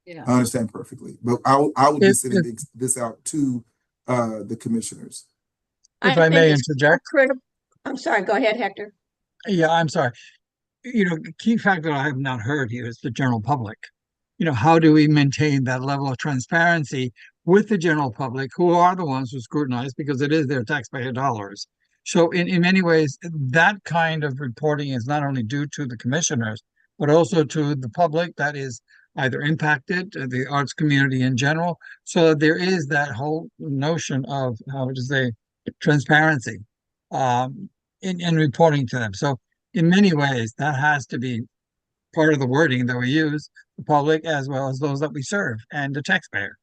Yeah. I understand perfectly. But I would be If, sending this out to the commissioners. if I I think may it's interject, critical. I'm sorry, go ahead, Hector. yeah, I'm sorry. Key factor I have not heard here is the general public. How do we maintain that level of transparency with the general public, who are the ones who scrutinize because it is their taxpayer dollars? So in many ways, that kind of reporting is not only due to the commissioners, but also to the public that is either impacted, the arts community in general. So there is that whole notion of, how to say, transparency in reporting to them. So in many ways, that has to be part of the wording that we use, the public as well as those that we serve and the taxpayer.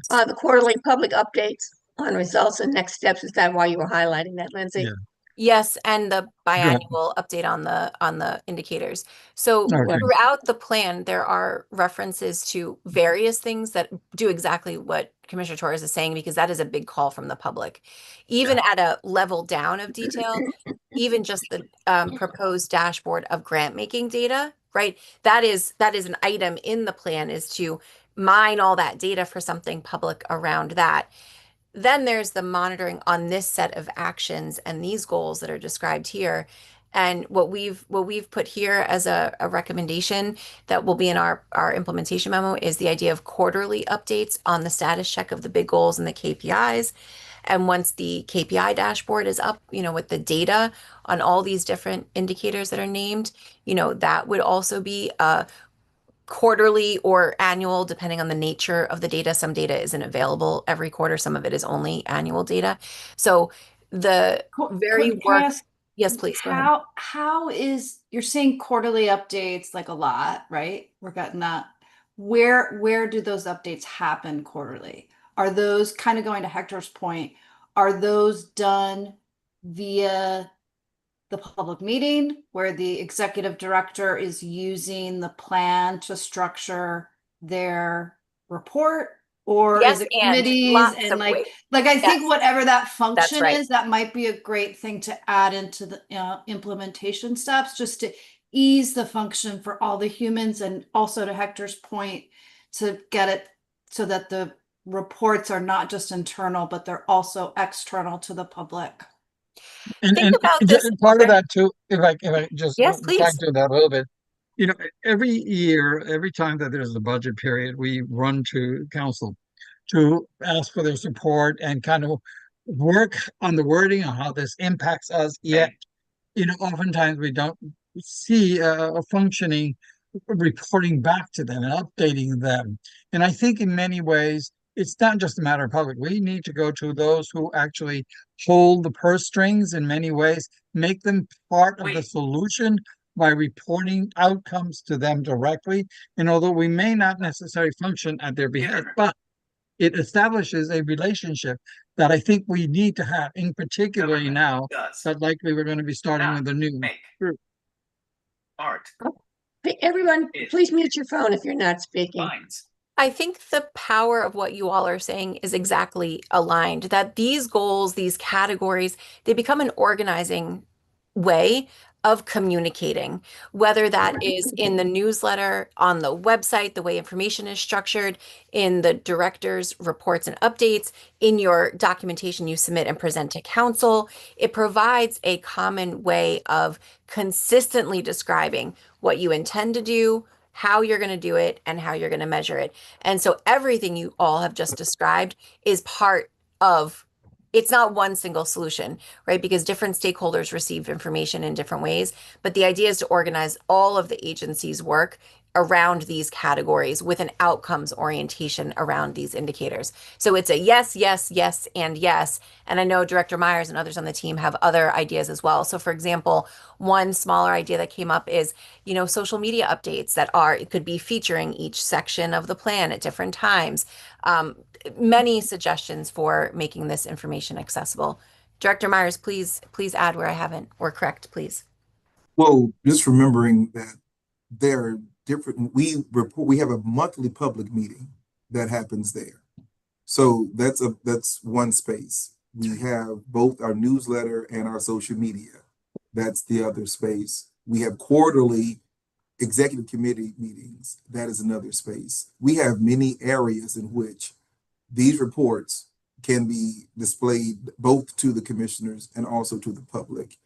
The quarterly public updates on results and next steps. Is that why you were highlighting that, Lindsay? Yeah. Yes, and the Good. biannual update on the indicators. So Okay. throughout the plan, there are references to various things that do exactly what Commissioner Torres is saying, because that is a big call from the public. Even at a level down of detail, even just the proposed dashboard of grant making data, right? That is an item in the plan, is to mine all that data for something public around that. Then there's the monitoring on this set of actions and these goals that are described here. And what we've put here as a recommendation that will be in our implementation memo is the idea of quarterly updates on the status check of the big goals and the KPIs. And once the KPI dashboard is up, with the data on all these different indicators that are named, that would also be a quarterly or annual, depending on the nature of the data. Some data isn't available every quarter. Some of it is only annual data. So the very Can I work. ask, Yes, please go ahead. how is, you're saying quarterly updates like a lot, right? We're getting that. Where do those updates happen quarterly? Are those, kind of going to Hector's point, are those done via the public meeting where the executive director is using the plan to structure their report? Or Yes, is it and committees lots and of ways. I think Yes, whatever that function right. is, that might be a great thing to add into the implementation steps, just to ease the function for all the humans, and also to Hector's point, to get it so that the reports are not just internal, but they're also external to the public. And Think about this. part of Okay. that too, if I just Yes, fine please. tune that a little bit, you know, every year, every time that there's a budget period, we run to council to ask for their support and kind of work on the wording on how this impacts us. Yet, you know, oftentimes we don't see a functioning reporting back to them and updating them. And I think in many ways, it's not just a matter of public. We need to go to those who actually hold the purse strings in many ways, make them part of the solution by reporting outcomes to them directly. And although we may not necessarily function at their behest, but it establishes a relationship that I think we need to have, in particularly now that likely we're going to be starting with a new group. Hey, everyone, please mute your phone if you're not speaking. I think the power of what you all are saying is exactly aligned, that these goals, these categories, they become an organizing way of communicating, whether that is in the newsletter, on the website, the way information is structured, in the director's reports and updates, in your documentation you submit and present to council. It provides a common way of consistently describing what you intend to do, how you're going to do it, and how you're going to measure it. And so everything you all have just described is part of, it's not one single solution, right? Because different stakeholders receive information in different ways. But the idea is to organize all of the agency's work around these categories with an outcomes orientation around these indicators. So it's a yes, yes, yes, and yes. And I know Director Myers and others on the team have other ideas as well. So for example, one smaller idea that came up is, you know, social media updates that are, it could be featuring each section of the plan at different times. Many suggestions for making this information accessible. Director Myers, please add where I haven't, or correct, please. Well, just remembering that there are different, we have a monthly public meeting that happens there. So that's one space. We have both our newsletter and our social media. That's the other space. We have quarterly executive committee meetings. That is another space. We have many areas in which these reports can be displayed both to the commissioners and also to the public.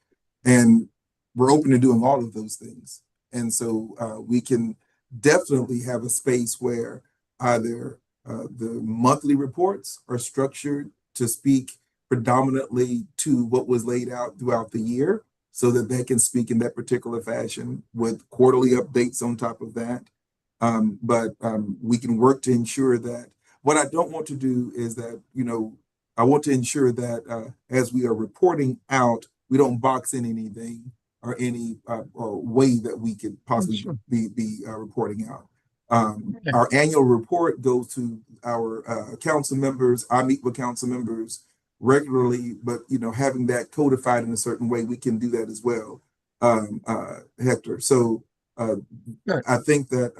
And we're open to doing all of those things. And so we can definitely have a space where either the monthly reports are structured to speak predominantly to what was laid out throughout the year, so that they can speak in that particular fashion with quarterly updates on top of that. But we can work to ensure that what I don't want to do is that, you know, I want to ensure that as we are reporting out, we don't box in anything or any way that we could possibly be reporting out. Our annual report goes to our council members. I meet with council members regularly, but you know, having that codified in a certain way, we can do that as well, Hector. So I think that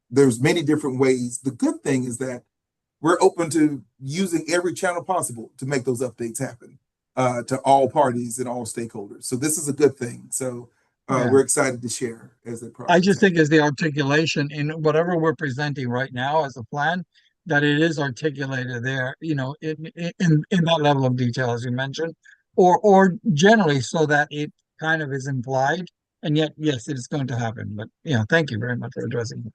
there's many different ways. The good thing is that we're open to using every channel possible to make those updates happen to all parties and all stakeholders. So this is a good thing. So we're excited to share as the process. I just think as the articulation in whatever we're presenting right now as a plan, that it is articulated there, you know, in that level of detail, as you mentioned, or generally so that it kind of is implied, and yet, yes, it is going to happen. But, you know, thank you very much for addressing that.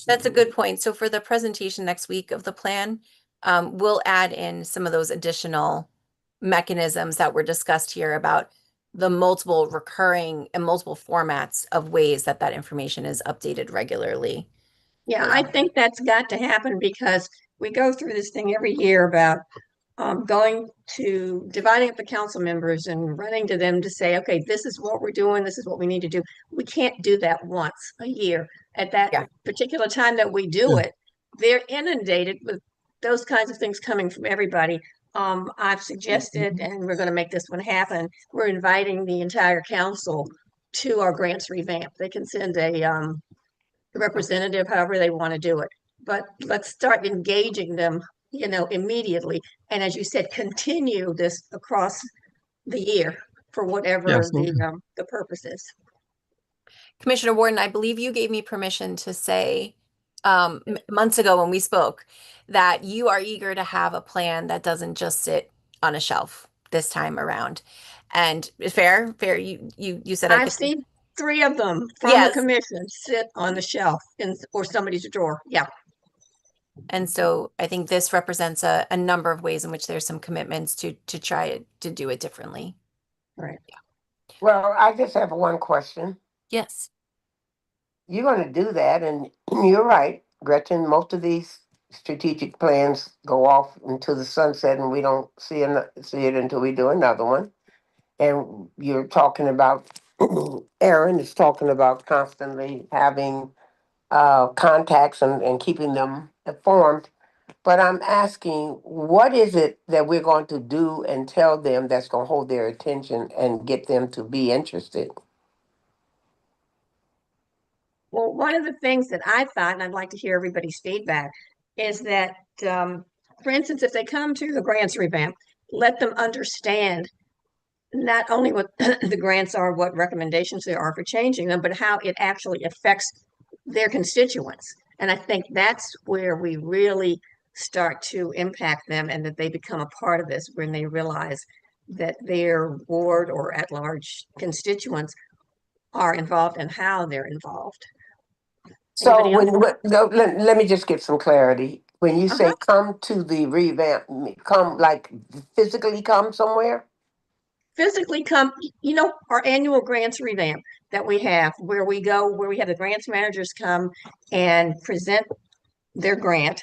That's a good point. So for the presentation next week of the plan, we'll add in some of those additional mechanisms that were discussed here about the multiple recurring and multiple formats of ways that that information is updated regularly. Yeah, I think that's got to happen because we go through this thing every year about going to dividing up the council members and running to them to say, okay, this is what we're doing, this is what we need to do. We can't do that once a year. At that particular time that we do it, they're inundated with those kinds of things coming from everybody. I've suggested, and we're going to make this one happen, we're inviting the entire council to our grants revamp. They can send a representative, however they want to do it. But let's start engaging them, you know, immediately. And as you said, continue this across the year for whatever the purpose is. Commissioner Warden, I believe you gave me permission to say months ago when we spoke that you are eager to have a plan that doesn't just sit on a shelf this time around. And fair, you said I I've could. seen 3 of them from the Yes. commission sit on the shelf or somebody's drawer. Yeah. And so I think this represents a number of ways in which there's some commitments to try to do it differently. Right. Well, I just have one question. Yes. You're going to do that, and you're right, Gretchen. Most of these strategic plans go off into the sunset, and we don't see it until we do another one. And you're talking about, Aaron is talking about constantly having contacts and keeping them informed. But I'm asking, what is it that we're going to do and tell them that's going to hold their attention and get them to be interested? Well, one of the things that I thought, and I'd like to hear everybody's feedback, is that, for instance, if they come to the grants revamp, let them understand not only what the grants are, what recommendations there are for changing them, but how it actually affects their constituents. And I think that's where we really start to impact them and that they become a part of this when they realize that their ward or at-large constituents are involved and how they're involved. So Anybody else? no, let me just get some clarity. When you say Uh-huh. come to the revamp, come like physically come somewhere? Physically come, our annual grants revamp that we have, where we have the grants managers come and present their grant,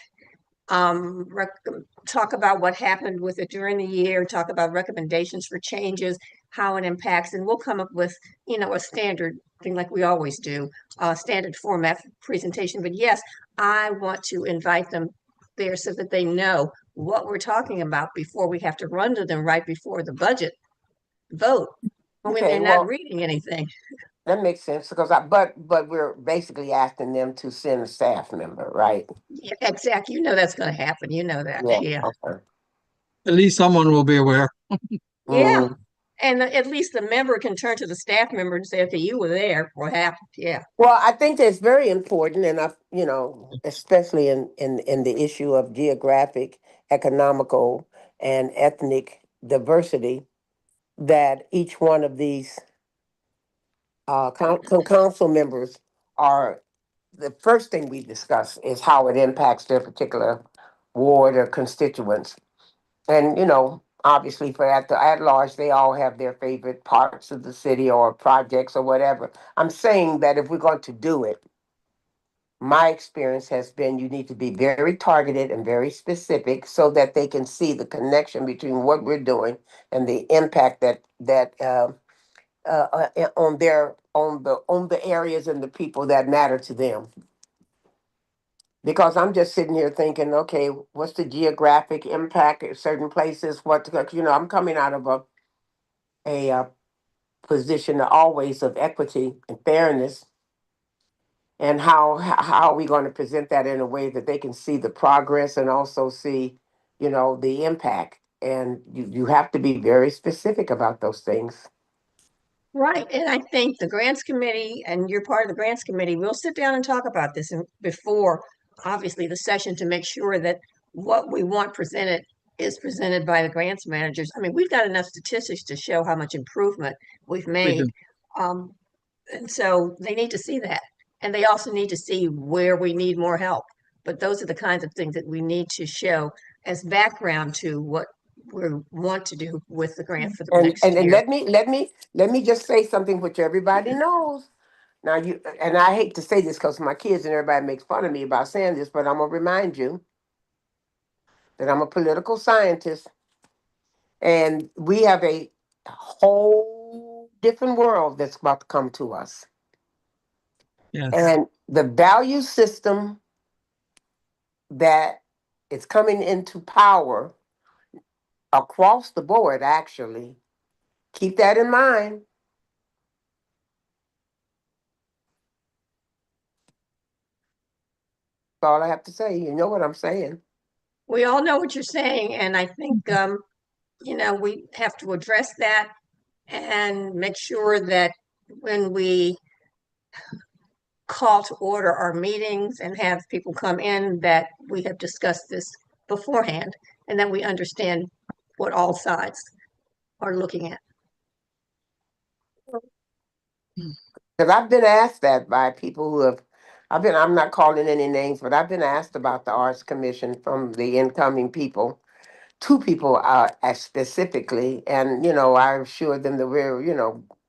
talk about what happened with it during the year, talk about recommendations for changes, how it impacts, and we'll come up with, a standard thing like we always do, a standard format presentation. But yes, I want to invite them there so that they know what we're talking about before we have to run to them right before the budget vote when Okay, they're not well, reading anything. that makes sense because but we're basically asking them to send a staff member, right? Yeah, exactly. That's going to happen. You know that. Yeah. Yeah. Okay. At least someone will be aware. Yeah. Mhm. And at least the member can turn to the staff member and say, okay, you were there. What happened? Yeah. Well, I think that's very important, and especially in the issue of geographic, economical, and ethnic diversity, that each one of these council members are the first thing we discuss is how it impacts their particular ward or constituents. And, obviously for at large, they all have their favorite parts of the city or projects or whatever. I'm saying that if we're going to do it, my experience has been you need to be very targeted and very specific so that they can see the connection between what we're doing and the impact on the areas and the people that matter to them. Because I'm just sitting here thinking, okay, what's the geographic impact at certain places? I'm coming out of a position always of equity and fairness, and how are we going to present that in a way that they can see the progress and also see, the impact? And you have to be very specific about those things. Right. And I think the grants committee, and you're part of the grants committee, we'll sit down and talk about this before, obviously, the session to make sure that what we want presented is presented by the grants managers. I mean, we've got enough statistics to show how much improvement we've We made. do. And so they need to see that. And they also need to see where we need more help. But those are the kinds of things that we need to show as background to what we want to do with the grant for the And next and year. let me just say something which everybody knows. Now and I hate to say this because my kids and everybody makes fun of me about saying this, but I'm gonna remind you that I'm a political scientist, and we have a whole different world that's about to come to us. Yes. And the value system that is coming into power across the board, actually, keep that in mind. That's all I have to say. You know what I'm saying. We all know what you're saying, and I think we have to address that and make sure that when we call to order our meetings and have people come in, that we have discussed this beforehand and that we understand what all sides are looking at. Because I've been asked that by people who have, I'm not calling any names, but I've been asked about the Arts Commission from the incoming people, two people specifically, and I assured them that we're,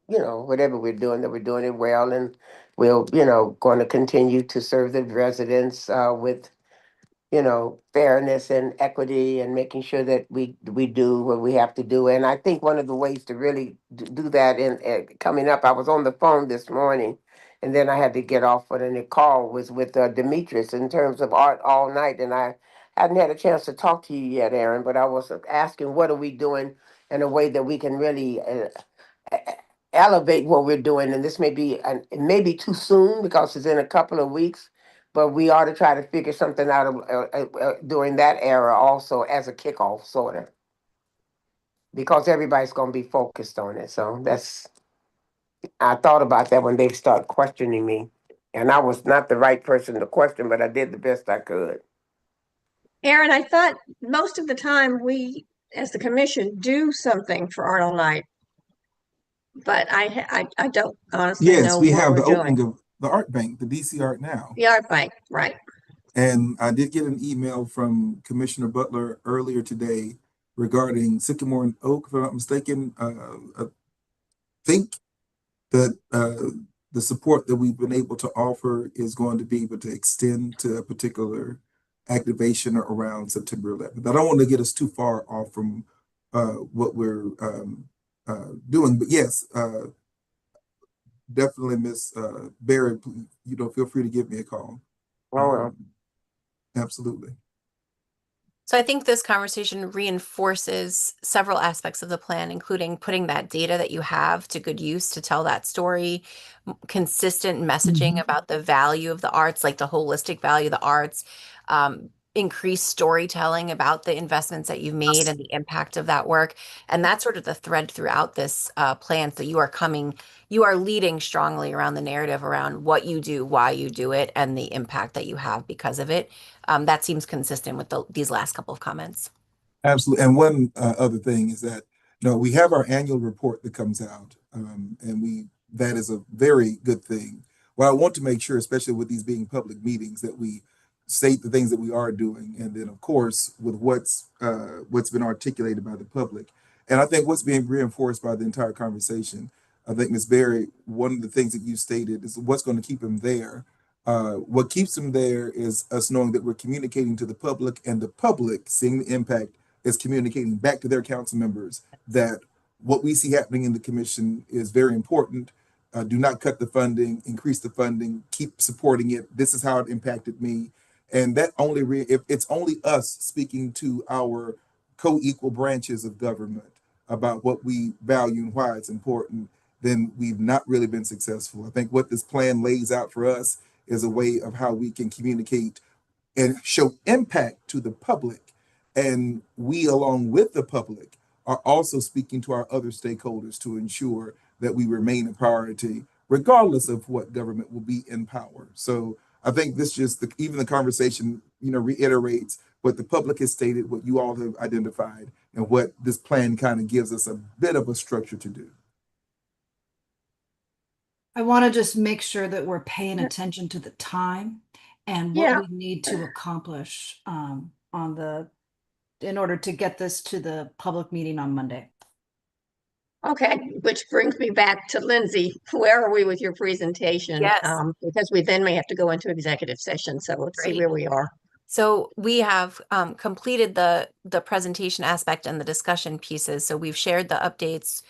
whatever we're doing, that we're doing it well, and we'll, going to continue to serve the residents with fairness and equity and making sure that we do what we have to do. And I think one of the ways to really do that in coming up, I was on the phone this morning and then I had to get off for the call was with Demetrius in terms of art all night. And I hadn't had a chance to talk to you yet, Aaron, but I was asking what are we doing in a way that we can really elevate what we're doing. And this may be, it may be too soon because it's in a couple of weeks, but we ought to try to figure something out during that era also as a kickoff, sort of, because everybody's going to be focused on it. So I thought about that when they start questioning me. And I was not the right person to question, but I did the best I could. Aaron, I thought most of the time we, as the commission, do something for Art All Night, but I don't honestly Yes, know we what have we're the opening doing. of the art bank, the DC Art Now. The art bank, right? And I did get an email from Commissioner Butler earlier today regarding Sycamore and Oak, if I'm not mistaken. I think that the support that we've been able to offer is going to be able to extend to a particular activation around September 11th. I don't want to get us too far off from what we're doing, but yes, definitely, Miss Barrett, feel free to give me a call. Oh, well. Absolutely. So I think this conversation reinforces several aspects of the plan, including putting that data that you have to good use to tell that story, consistent messaging about the value of the arts, like the holistic value of the arts, increased storytelling about the investments that you've made and the impact of that work. And that's sort of the thread throughout this plan. So you are leading strongly around the narrative around what you do, why you do it, and the impact that you have because of it. That seems consistent with these last couple of comments. Absolutely. And one other thing is that, we have our annual report that comes out, and that is a very good thing. Well, I want to make sure, especially with these being public meetings, that we state the things that we are doing, and then, of course, with what's been articulated by the public. And I think what's being reinforced by the entire conversation, I think, Ms. Berry, one of the things that you stated is what's going to keep him there. What keeps them there is us knowing that we're communicating to the public, and the public seeing the impact is communicating back to their council members that what we see happening in the commission is very important. Do not cut the funding, increase the funding, keep supporting it. This is how it impacted me. And that if it's only us speaking to our co-equal branches of government about what we value and why it's important, then we've not really been successful. I think what this plan lays out for us is a way of how we can communicate and show impact to the public. And we, along with the public, are also speaking to our other stakeholders to ensure that we remain a priority, regardless of what government will be in power. So I think this even the conversation, reiterates what the public has stated, what you all have identified, and what this plan kind of gives us a bit of a structure to do. I want to just make sure that we're paying attention to the time and what Yeah. we need to accomplish in order to get this to the public meeting on Monday. Okay, which brings me back to Lindsay. Where are we with your presentation? Yes. Because we then may have to go into executive session. So let's see Great. where we are. So we have completed the presentation aspect and the discussion pieces. So we've shared the updates,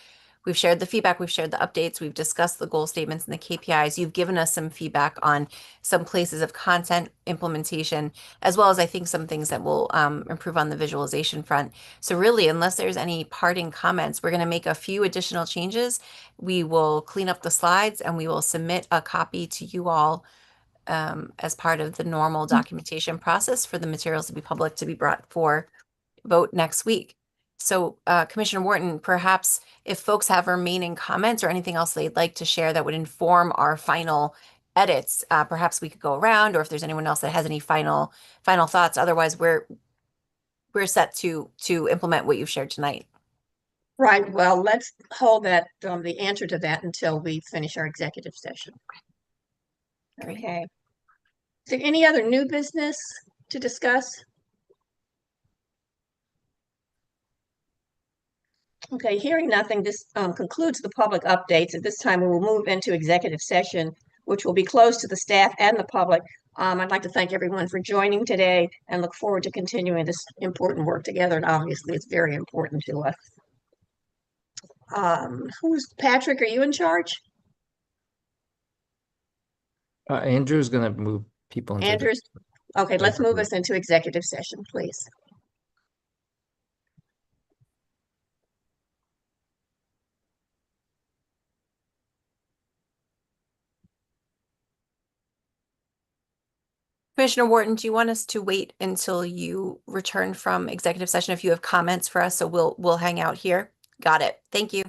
we've shared the feedback, we've shared the updates, we've discussed the goal statements and the KPIs. You've given us some feedback on some places of content implementation, as well as I think some things that will improve on the visualization front. So really, unless there's any parting comments, we're going to make a few additional changes. We will clean up the slides and we will submit a copy to you all as part of the normal documentation process for the materials to be public to be brought for vote next week. So, Commissioner Wharton, perhaps if folks have remaining comments or anything else they'd like to share that would inform our final edits, perhaps we could go around, or if there's anyone else that has any final thoughts. Otherwise, we're set to implement what you've shared tonight. Right, well, let's hold that, the answer to that until we finish our executive session. Great. Okay. Is there any other new business to discuss? Okay, hearing nothing, this concludes the public updates. At this time, we will move into executive session, which will be closed to the staff and the public. I'd like to thank everyone for joining today and look forward to continuing this important work together. And obviously, it's very important to us. Patrick, are you in charge? Andrew's gonna move people into Andrews? Okay, the let's move us into executive session, please. Commissioner Wharton, do you want us to wait until you return from executive session if you have comments for us? So we'll hang out here. Got it. Thank you.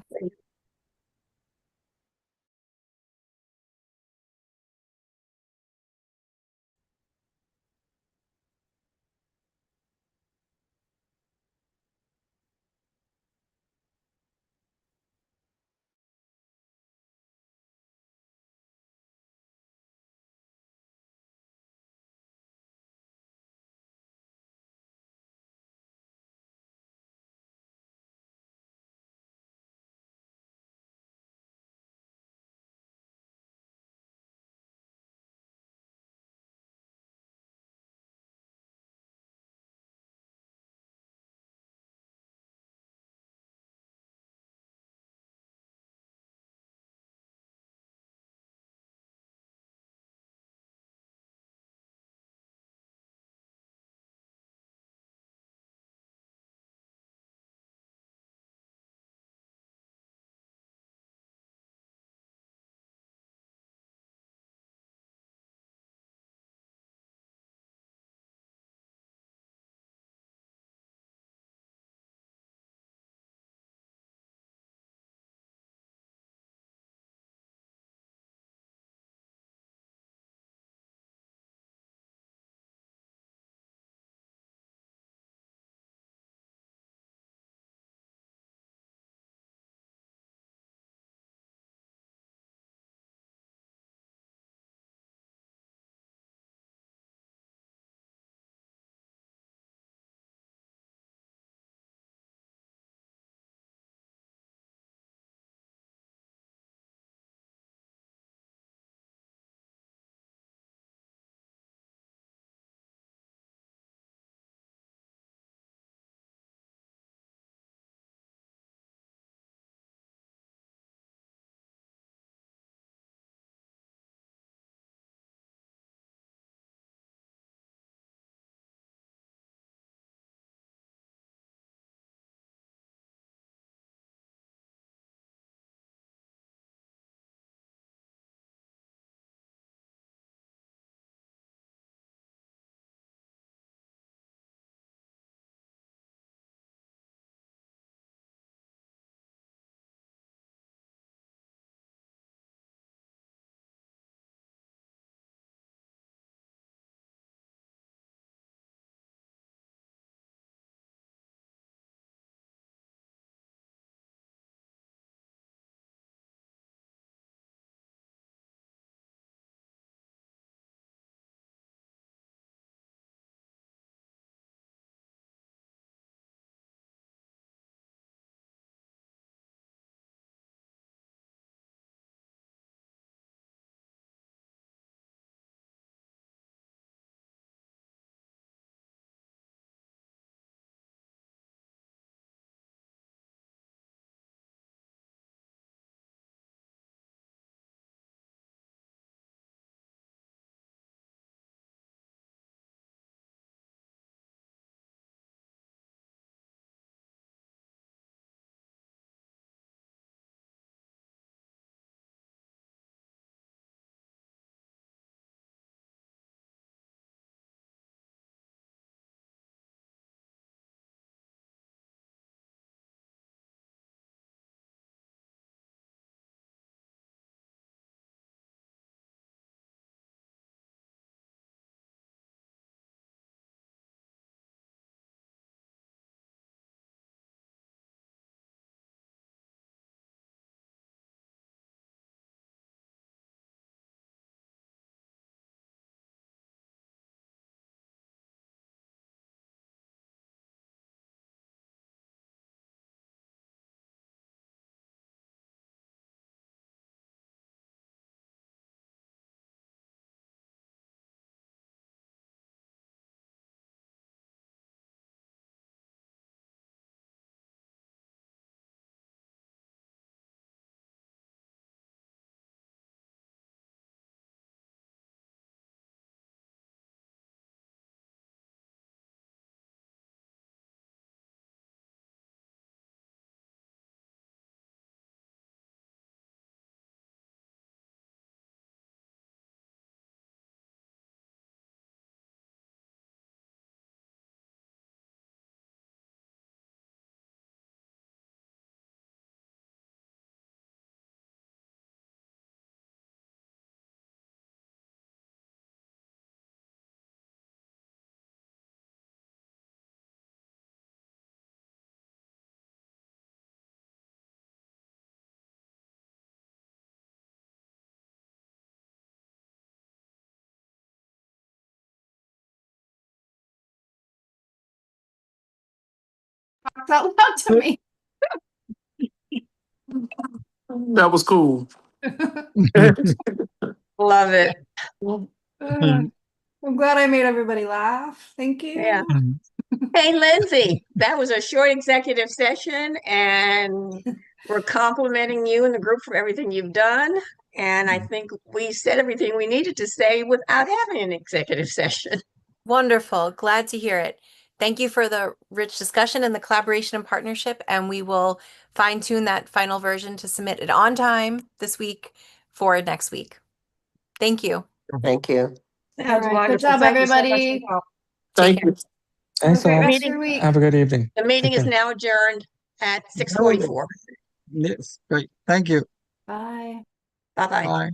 talks out loud to me. That was cool. Love it. I'm glad I made everybody laugh. Thank you. Yeah. Hey, Lindsay, that was a short executive session, and we're complimenting you and the group for everything you've done. And I think we said everything we needed to say without having an executive session. Wonderful. Glad to hear it. Thank you for the rich discussion and the collaboration and partnership. And we will fine tune that final version to submit it on time this week for next week. Thank you. Thank you. That's right, good wonderful. job, Thank you so much for everybody. your help. Thank you. Thanks Have a great all. rest of your week. Have a good evening. The meeting Take is care. now adjourned at 6:44. Yes, great. Thank you. Bye. Bye-bye. Bye.